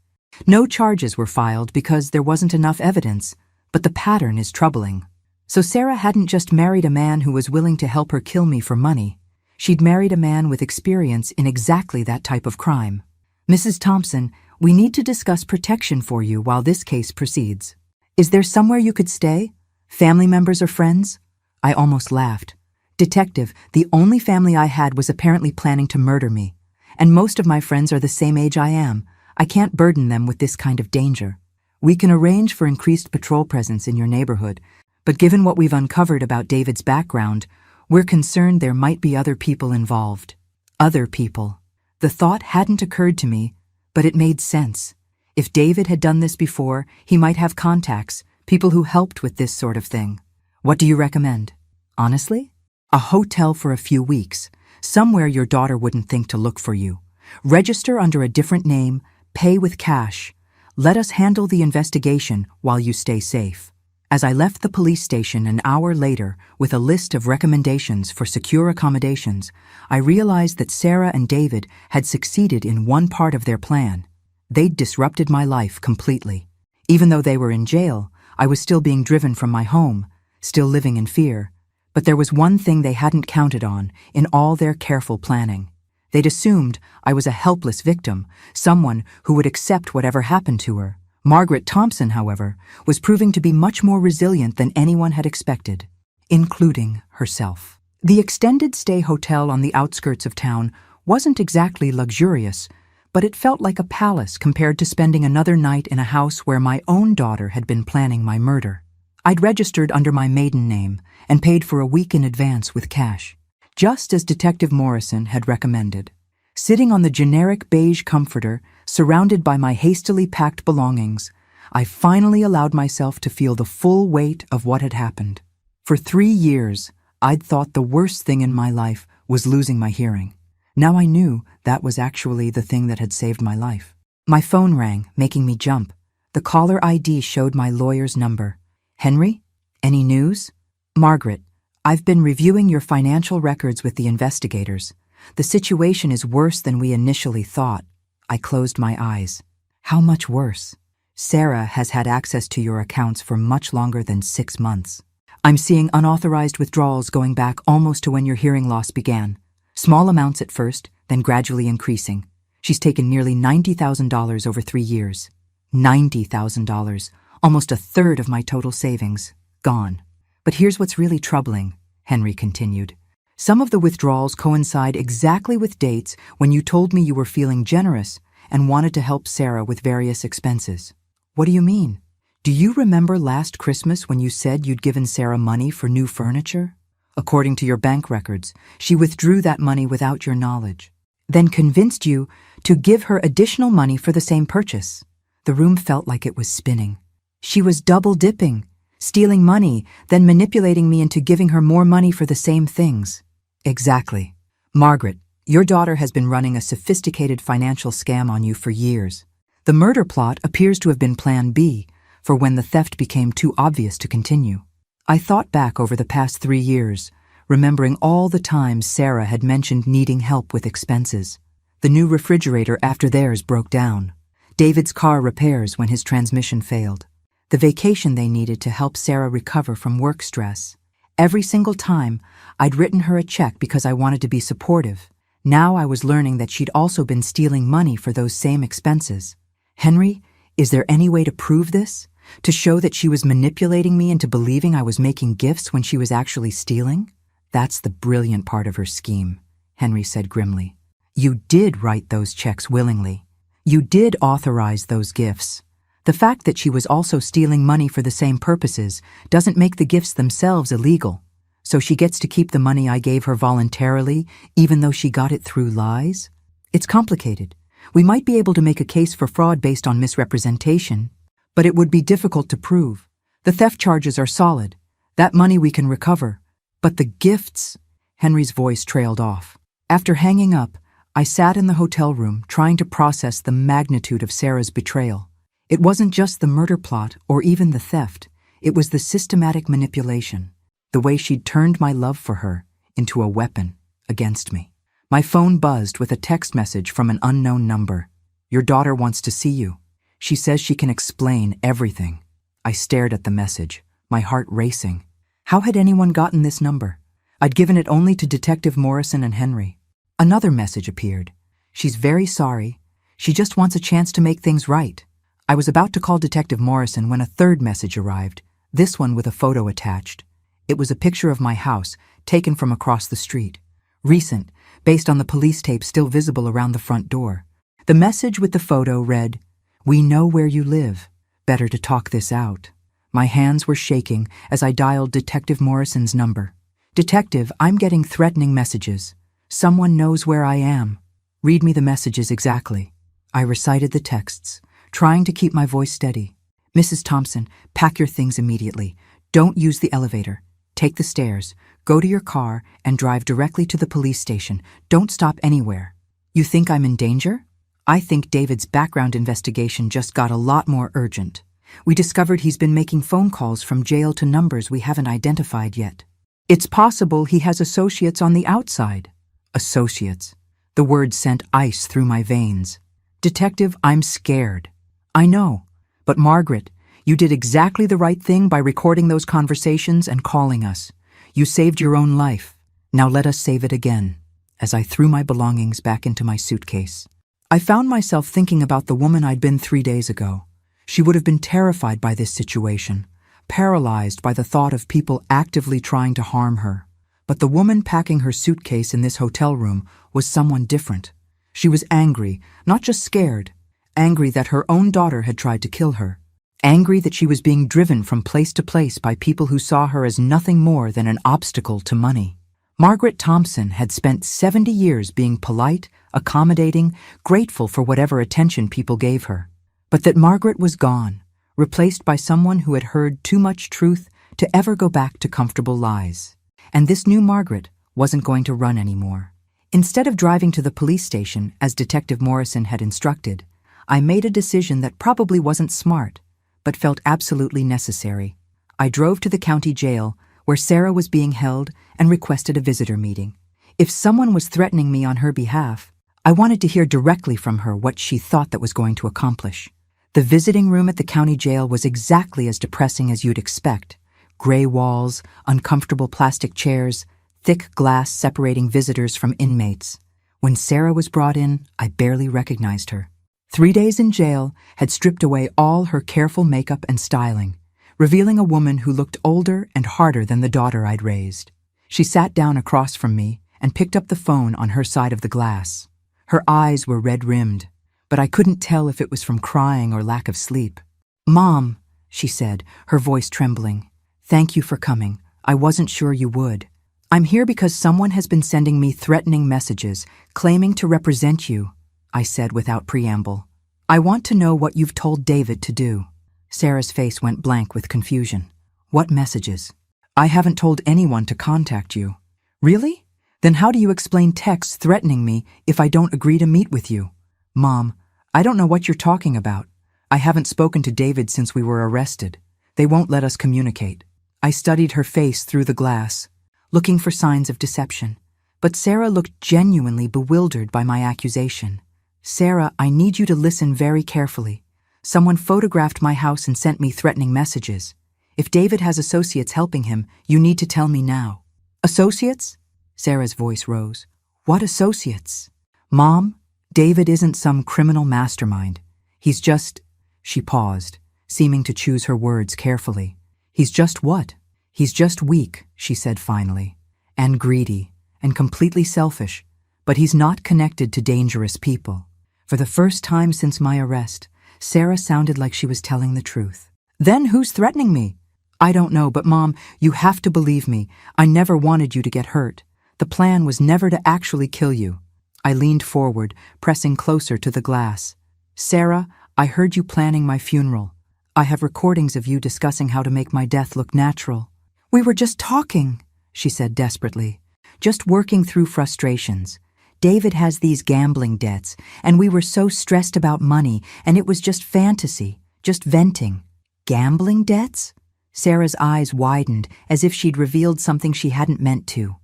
A: No charges were filed because there wasn't enough evidence, but the pattern is troubling. So Sarah hadn't just married a man who was willing to help her kill me for money. She'd married a man with experience in exactly that type of crime. Mrs. Thompson, we need to discuss protection for you while this case proceeds. Is there somewhere you could stay? Family members or friends? I almost laughed. Detective, the only family I had was apparently planning to murder me. And most of my friends are the same age I am. I can't burden them with this kind of danger. We can arrange for increased patrol presence in your neighborhood, but given what we've uncovered about David's background, we're concerned there might be other people involved. Other people. The thought hadn't occurred to me, but it made sense. If David had done this before, he might have contacts, people who helped with this sort of thing. What do you recommend? Honestly? A hotel for a few weeks, somewhere your daughter wouldn't think to look for you. Register under a different name, pay with cash. Let us handle the investigation while you stay safe. As I left the police station an hour later with a list of recommendations for secure accommodations, I realized that Sarah and David had succeeded in one part of their plan. They'd disrupted my life completely. Even though they were in jail, I was still being driven from my home, still living in fear. But there was one thing they hadn't counted on in all their careful planning. They'd assumed I was a helpless victim, someone who would accept whatever happened to her. Margaret Thompson, however, was proving to be much more resilient than anyone had expected, including herself. The extended stay hotel on the outskirts of town wasn't exactly luxurious, but it felt like a palace compared to spending another night in a house where my own daughter had been planning my murder. I'd registered under my maiden name and paid for a week in advance with cash, just as Detective Morrison had recommended. Sitting on the generic beige comforter, surrounded by my hastily packed belongings, I finally allowed myself to feel the full weight of what had happened. For 3 years, I'd thought the worst thing in my life was losing my hearing. Now I knew that was actually the thing that had saved my life. My phone rang, making me jump. The caller ID showed my lawyer's number. "Henry? Any news?" "Margaret, I've been reviewing your financial records with the investigators. The situation is worse than we initially thought." I closed my eyes. "How much worse?" "Sarah has had access to your accounts for much longer than 6 months. I'm seeing unauthorized withdrawals going back almost to when your hearing loss began. Small amounts at first, then gradually increasing. She's taken nearly $90,000 over 3 years. $90,000, almost a third of my total savings, gone. But here's what's really troubling," Henry continued. "Some of the withdrawals coincide exactly with dates when you told me you were feeling generous and wanted to help Sarah with various expenses." "What do you mean? Do you remember last Christmas when you said you'd given Sarah money for new furniture? According to your bank records, she withdrew that money without your knowledge, then convinced you to give her additional money for the same purchase." The room felt like it was spinning. She was double-dipping, stealing money, then manipulating me into giving her more money for the same things. "Exactly. Margaret, your daughter has been running a sophisticated financial scam on you for years. The murder plot appears to have been Plan B for when the theft became too obvious to continue." I thought back over the past 3 years, remembering all the times Sarah had mentioned needing help with expenses. The new refrigerator after theirs broke down. David's car repairs when his transmission failed. The vacation they needed to help Sarah recover from work stress. Every single time, I'd written her a check because I wanted to be supportive. Now I was learning that she'd also been stealing money for those same expenses. "Henry, is there any way to prove this? To show that she was manipulating me into believing I was making gifts when she was actually stealing?" "That's the brilliant part of her scheme," Henry said grimly. "You did write those checks willingly. You did authorize those gifts. The fact that she was also stealing money for the same purposes doesn't make the gifts themselves illegal. So she gets to keep the money I gave her voluntarily, even though she got it through lies? It's complicated. We might be able to make a case for fraud based on misrepresentation, but it would be difficult to prove. The theft charges are solid. That money we can recover. But the gifts..." Henry's voice trailed off. After hanging up, I sat in the hotel room trying to process the magnitude of Sarah's betrayal. It wasn't just the murder plot or even the theft. It was the systematic manipulation, the way she'd turned my love for her into a weapon against me. My phone buzzed with a text message from an unknown number. "Your daughter wants to see you. She says she can explain everything." I stared at the message, my heart racing. How had anyone gotten this number? I'd given it only to Detective Morrison and Henry. Another message appeared. "She's very sorry. She just wants a chance to make things right." I was about to call Detective Morrison when a third message arrived, this one with a photo attached. It was a picture of my house, taken from across the street. Recent, based on the police tape still visible around the front door. The message with the photo read, "We know where you live. Better to talk this out." My hands were shaking as I dialed Detective Morrison's number. "Detective, I'm getting threatening messages. Someone knows where I am. Read me the messages exactly." I recited the texts, trying to keep my voice steady. "Mrs. Thompson, pack your things immediately. Don't use the elevator. Take the stairs. Go to your car and drive directly to the police station. Don't stop anywhere. You think I'm in danger?" I think David's background investigation just got a lot more urgent. We discovered he's been making phone calls from jail to numbers we haven't identified yet. It's possible he has associates on the outside. Associates. The word sent ice through my veins. Detective, I'm scared. I know. But Margaret, you did exactly the right thing by recording those conversations and calling us. You saved your own life. Now let us save it again. As I threw my belongings back into my suitcase, I found myself thinking about the woman I'd been 3 days ago. She would have been terrified by this situation, paralyzed by the thought of people actively trying to harm her. But the woman packing her suitcase in this hotel room was someone different. She was angry, not just scared, angry that her own daughter had tried to kill her, angry that she was being driven from place to place by people who saw her as nothing more than an obstacle to money. Margaret Thompson had spent 70 years being polite, accommodating, grateful for whatever attention people gave her. But that Margaret was gone, replaced by someone who had heard too much truth to ever go back to comfortable lies. And this new Margaret wasn't going to run anymore. Instead of driving to the police station, as Detective Morrison had instructed, I made a decision that probably wasn't smart, but felt absolutely necessary. I drove to the county jail, where Sarah was being held, and requested a visitor meeting. If someone was threatening me on her behalf, I wanted to hear directly from her what she thought that was going to accomplish. The visiting room at the county jail was exactly as depressing as you'd expect. Gray walls, uncomfortable plastic chairs, thick glass separating visitors from inmates. When Sarah was brought in, I barely recognized her. 3 days in jail had stripped away all her careful makeup and styling, revealing a woman who looked older and harder than the daughter I'd raised. She sat down across from me and picked up the phone on her side of the glass. Her eyes were red-rimmed, but I couldn't tell if it was from crying or lack of sleep. "Mom," she said, her voice trembling. "Thank you for coming. I wasn't sure you would. I'm here because someone has been sending me threatening messages, claiming to represent you," I said without preamble. "I want to know what you've told David to do." Sarah's face went blank with confusion. "What messages?" "I haven't told anyone to contact you." "Really? Then how do you explain texts threatening me if I don't agree to meet with you?" "Mom, I don't know what you're talking about. I haven't spoken to David since we were arrested. They won't let us communicate." I studied her face through the glass, looking for signs of deception. But Sarah looked genuinely bewildered by my accusation. "Sarah, I need you to listen very carefully. Someone photographed my house and sent me threatening messages. If David has associates helping him, you need to tell me now." "Associates?" Sarah's voice rose. "What associates?" "Mom, David isn't some criminal mastermind. He's just—" She paused, seeming to choose her words carefully. "He's just what?" "He's just weak," she said finally, "and greedy, and completely selfish, but he's not connected to dangerous people." For the first time since my arrest, Sarah sounded like she was telling the truth. "Then who's threatening me?" "I don't know, but Mom, you have to believe me. I never wanted you to get hurt. The plan was never to actually kill you." I leaned forward, pressing closer to the glass. "Sarah, I heard you planning my funeral. I have recordings of you discussing how to make my death look natural." "We were just talking," she said desperately. "Just working through frustrations. David has these gambling debts, and we were so stressed about money, and it was just fantasy, just venting." "Gambling debts?" Sarah's eyes widened as if she'd revealed something she hadn't meant to.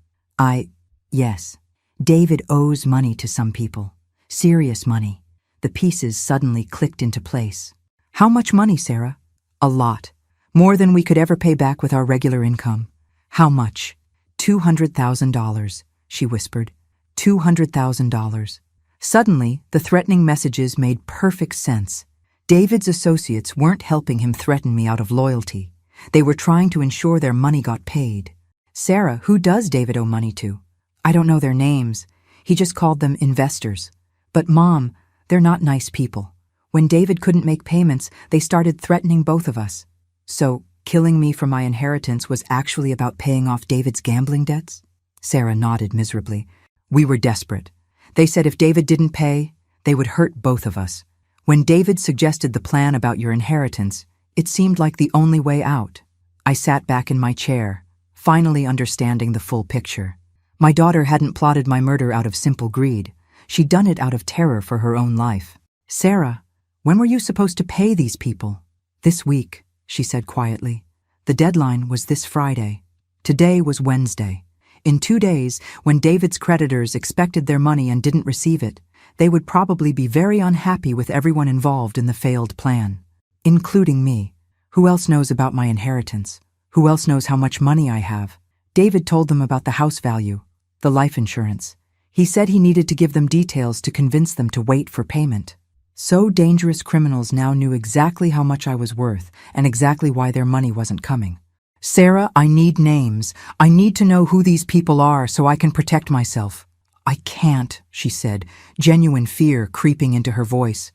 A: Yes. David owes money to some people. Serious money." The pieces suddenly clicked into place. "How much money, Sarah?" "A lot. More than we could ever pay back with our regular income." "How much?" $200,000, she whispered. $200,000. Suddenly, the threatening messages made perfect sense. David's associates weren't helping him threaten me out of loyalty. They were trying to ensure their money got paid. "Sarah, who does David owe money to?" "I don't know their names. He just called them investors. But Mom, they're not nice people. When David couldn't make payments, they started threatening both of us." "So, killing me for my inheritance was actually about paying off David's gambling debts?" Sarah nodded miserably. "We were desperate. They said if David didn't pay, they would hurt both of us. When David suggested the plan about your inheritance, it seemed like the only way out." I sat back in my chair, finally understanding the full picture. My daughter hadn't plotted my murder out of simple greed. She'd done it out of terror for her own life. "Sarah, when were you supposed to pay these people?" "This week," she said quietly. "The deadline was this Friday. Today was Wednesday. In 2 days, when David's creditors expected their money and didn't receive it, they would probably be very unhappy with everyone involved in the failed plan, including me. Who else knows about my inheritance? Who else knows how much money I have? David told them about the house value, the life insurance. He said he needed to give them details to convince them to wait for payment. So dangerous criminals now knew exactly how much I was worth and exactly why their money wasn't coming. Sarah, I need names. I need to know who these people are so I can protect myself. I can't, she said, genuine fear creeping into her voice.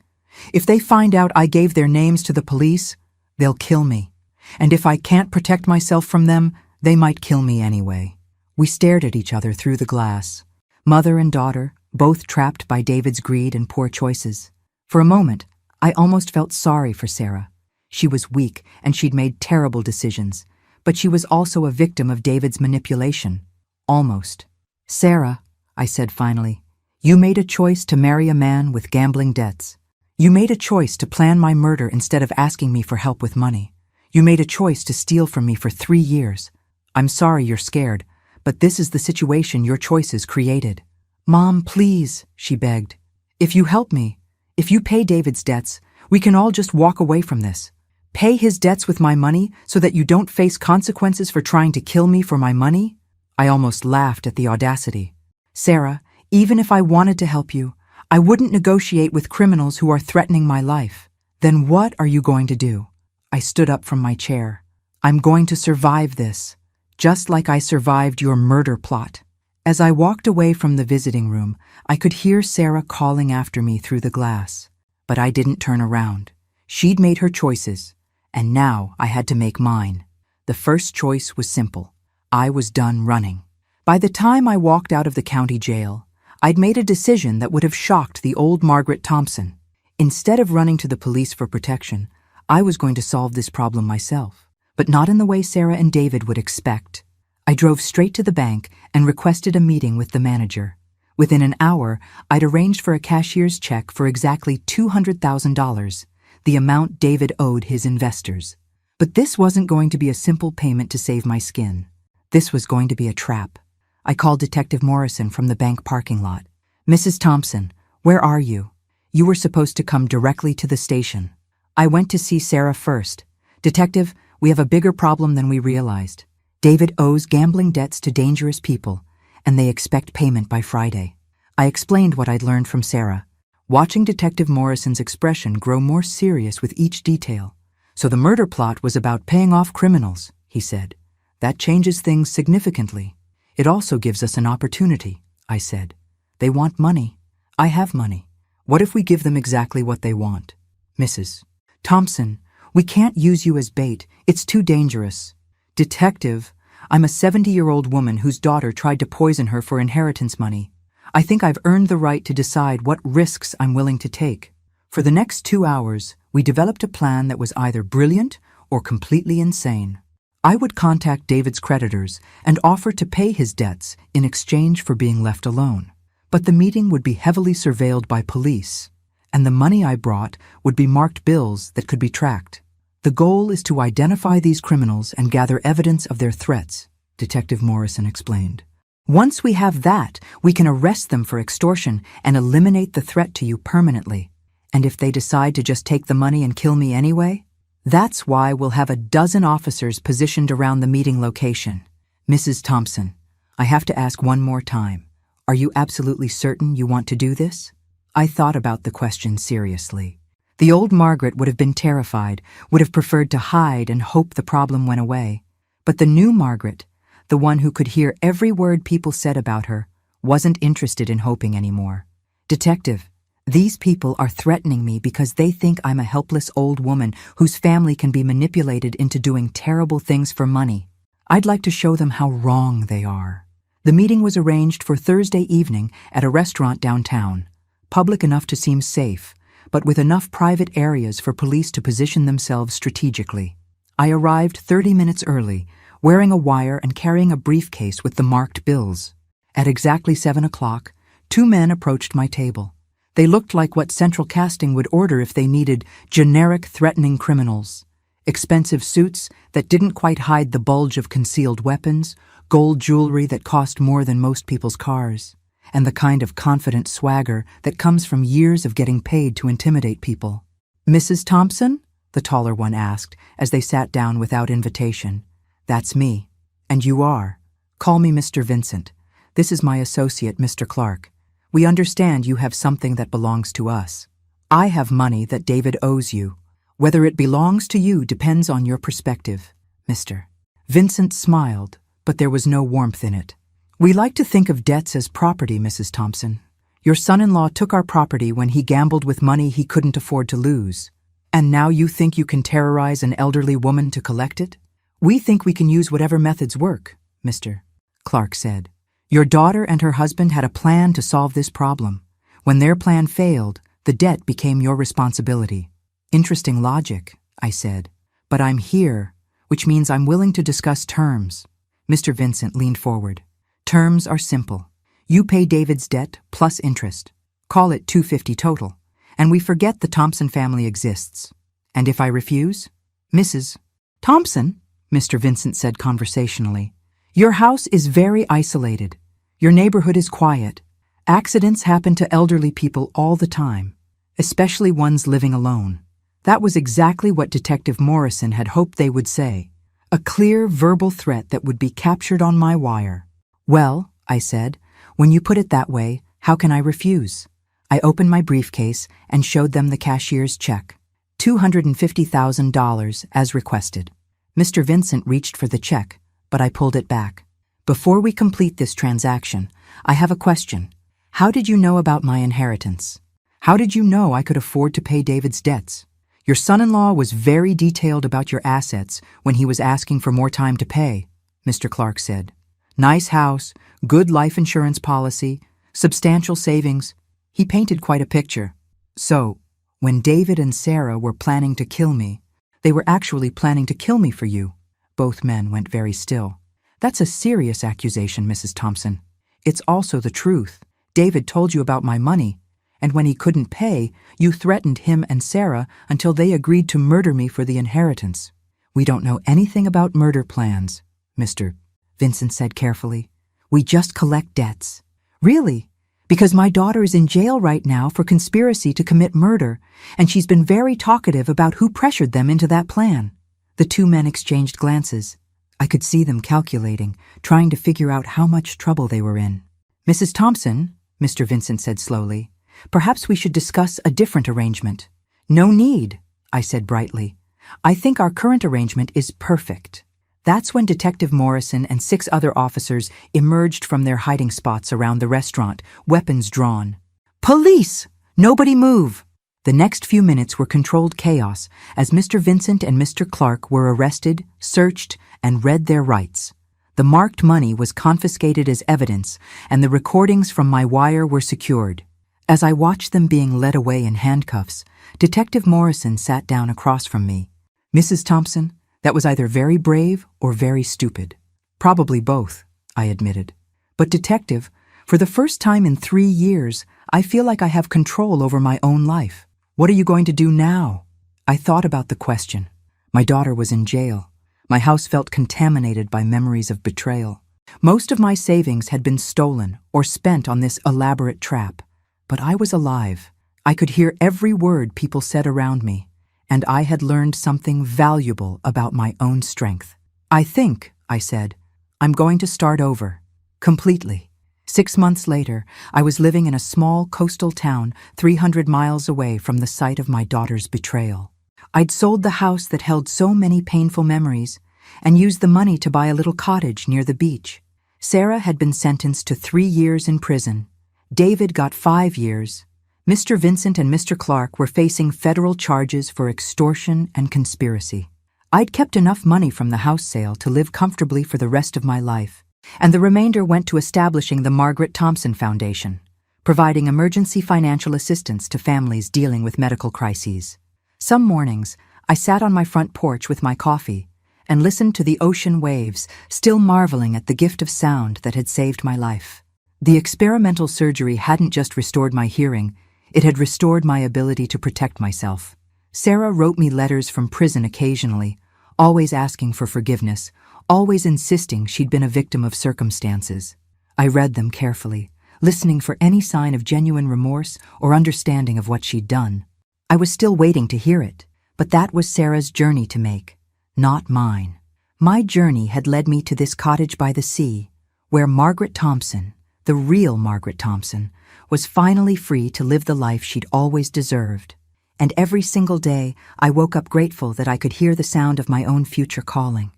A: If they find out I gave their names to the police, they'll kill me. And if I can't protect myself from them, they might kill me anyway. We stared at each other through the glass. Mother and daughter, both trapped by David's greed and poor choices. For a moment, I almost felt sorry for Sarah. She was weak and she'd made terrible decisions, but she was also a victim of David's manipulation. Almost. Sarah, I said finally, you made a choice to marry a man with gambling debts. You made a choice to plan my murder instead of asking me for help with money. You made a choice to steal from me for 3 years. I'm sorry you're scared, but this is the situation your choices created. Mom, please, she begged. If you help me, if you pay David's debts, we can all just walk away from this. Pay his debts with my money so that you don't face consequences for trying to kill me for my money? I almost laughed at the audacity. Sarah, even if I wanted to help you, I wouldn't negotiate with criminals who are threatening my life. Then what are you going to do? I stood up from my chair. I'm going to survive this, just like I survived your murder plot. As I walked away from the visiting room, I could hear Sarah calling after me through the glass. But I didn't turn around. She'd made her choices, and now I had to make mine. The first choice was simple. I was done running. By the time I walked out of the county jail, I'd made a decision that would have shocked the old Margaret Thompson. Instead of running to the police for protection, I was going to solve this problem myself, but not in the way Sarah and David would expect. I drove straight to the bank and requested a meeting with the manager. Within an hour, I'd arranged for a cashier's check for exactly $200,000, the amount David owed his investors. But this wasn't going to be a simple payment to save my skin. This was going to be a trap. I called Detective Morrison from the bank parking lot. Mrs. Thompson, where are you? You were supposed to come directly to the station. I went to see Sarah first. Detective, we have a bigger problem than we realized. David owes gambling debts to dangerous people, and they expect payment by Friday. I explained what I'd learned from Sarah, watching Detective Morrison's expression grow more serious with each detail. So the murder plot was about paying off criminals, he said. That changes things significantly. It also gives us an opportunity, I said. They want money. I have money. What if we give them exactly what they want? Mrs. Thompson, we can't use you as bait. It's too dangerous. Detective, I'm a 70-year-old woman whose daughter tried to poison her for inheritance money. I think I've earned the right to decide what risks I'm willing to take. For the next 2 hours, we developed a plan that was either brilliant or completely insane. I would contact David's creditors and offer to pay his debts in exchange for being left alone. But the meeting would be heavily surveilled by police, and the money I brought would be marked bills that could be tracked. The goal is to identify these criminals and gather evidence of their threats, Detective Morrison explained. Once we have that, we can arrest them for extortion and eliminate the threat to you permanently. And if they decide to just take the money and kill me anyway, that's why we'll have a dozen officers positioned around the meeting location. Mrs. Thompson, I have to ask one more time. Are you absolutely certain you want to do this? I thought about the question seriously. The old Margaret would have been terrified, would have preferred to hide and hope the problem went away. But the new Margaret, the one who could hear every word people said about her, wasn't interested in hoping anymore. Detective, these people are threatening me because they think I'm a helpless old woman whose family can be manipulated into doing terrible things for money. I'd like to show them how wrong they are. The meeting was arranged for Thursday evening at a restaurant downtown, public enough to seem safe, but with enough private areas for police to position themselves strategically. I arrived 30 minutes early, wearing a wire and carrying a briefcase with the marked bills. At exactly 7 o'clock, 2 men approached my table. They looked like what central casting would order if they needed generic threatening criminals. Expensive suits that didn't quite hide the bulge of concealed weapons, gold jewelry that cost more than most people's cars. and the kind of confident swagger that comes from years of getting paid to intimidate people. "Mrs. Thompson?" the taller one asked as they sat down without invitation. "That's me. And you are. Call me Mr. Vincent. This is my associate, Mr. Clark. We understand you have something that belongs to us. I have money that David owes you. Whether it belongs to you depends on your perspective, Mr. Vincent smiled, but there was no warmth in it. "We like to think of debts as property, Mrs. Thompson. Your son-in-law took our property when he gambled with money he couldn't afford to lose. And now you think you can terrorize an elderly woman to collect it? We think we can use whatever methods work," Mr. Clark said. "Your daughter and her husband had a plan to solve this problem. When their plan failed, the debt became your responsibility." "Interesting logic," I said. "But I'm here, which means I'm willing to discuss terms." Mr. Vincent leaned forward. "Terms are simple. You pay David's debt plus interest. Call it $250 total, and we forget the Thompson family exists. And if I refuse?" "Mrs. Thompson," Mr. Vincent said conversationally, "your house is very isolated. Your neighborhood is quiet. Accidents happen to elderly people all the time, especially ones living alone." That was exactly what Detective Morrison had hoped they would say. A clear verbal threat that would be captured on my wire. "Well," I said, "when you put it that way, how can I refuse?" I opened my briefcase and showed them the cashier's check. $250,000 as requested. Mr. Vincent reached for the check, but I pulled it back. "Before we complete this transaction, I have a question. How did you know about my inheritance? How did you know I could afford to pay David's debts? Your son-in-law was very detailed about your assets when he was asking for more time to pay," Mr. Clark said. "Nice house, good life insurance policy, substantial savings." He painted quite a picture. "So, when David and Sarah were planning to kill me, they were actually planning to kill me for you." Both men went very still. "That's a serious accusation, Mrs. Thompson." "It's also the truth. David told you about my money, and when he couldn't pay, you threatened him and Sarah until they agreed to murder me for the inheritance." "We don't know anything about murder plans," Mr. Vincent said carefully. "We just collect debts." "Really? Because my daughter is in jail right now for conspiracy to commit murder, and she's been very talkative about who pressured them into that plan." The two men exchanged glances. I could see them calculating, trying to figure out how much trouble they were in. "Mrs. Thompson," Mr. Vincent said slowly, "perhaps we should discuss a different arrangement." "No need," I said brightly. "I think our current arrangement is perfect." That's when Detective Morrison and 6 other officers emerged from their hiding spots around the restaurant, weapons drawn. "Police! Nobody move!" The next few minutes were controlled chaos as Mr. Vincent and Mr. Clark were arrested, searched, and read their rights. The marked money was confiscated as evidence, and the recordings from my wire were secured. As I watched them being led away in handcuffs, Detective Morrison sat down across from me. "Mrs. Thompson, that was either very brave or very stupid." "Probably both," I admitted. "But Detective, for the first time in 3 years, I feel like I have control over my own life. What are you going to do now?" I thought about the question. My daughter was in jail. My house felt contaminated by memories of betrayal. Most of my savings had been stolen or spent on this elaborate trap. But I was alive. I could hear every word people said around me, and I had learned something valuable about my own strength. "I think," I said, "I'm going to start over. Completely." 6 months later, I was living in a small coastal town 300 miles away from the site of my daughter's betrayal. I'd sold the house that held so many painful memories and used the money to buy a little cottage near the beach. Sarah had been sentenced to 3 years in prison. David got 5 years. Mr. Vincent and Mr. Clark were facing federal charges for extortion and conspiracy. I'd kept enough money from the house sale to live comfortably for the rest of my life, and the remainder went to establishing the Margaret Thompson Foundation, providing emergency financial assistance to families dealing with medical crises. Some mornings, I sat on my front porch with my coffee and listened to the ocean waves, still marveling at the gift of sound that had saved my life. The experimental surgery hadn't just restored my hearing, it had restored my ability to protect myself. Sarah wrote me letters from prison occasionally, always asking for forgiveness, always insisting she'd been a victim of circumstances. I read them carefully, listening for any sign of genuine remorse or understanding of what she'd done. I was still waiting to hear it, but that was Sarah's journey to make, not mine. My journey had led me to this cottage by the sea, where Margaret Thompson, the real Margaret Thompson, was finally free to live the life she'd always deserved. And every single day, I woke up grateful that I could hear the sound of my own future calling.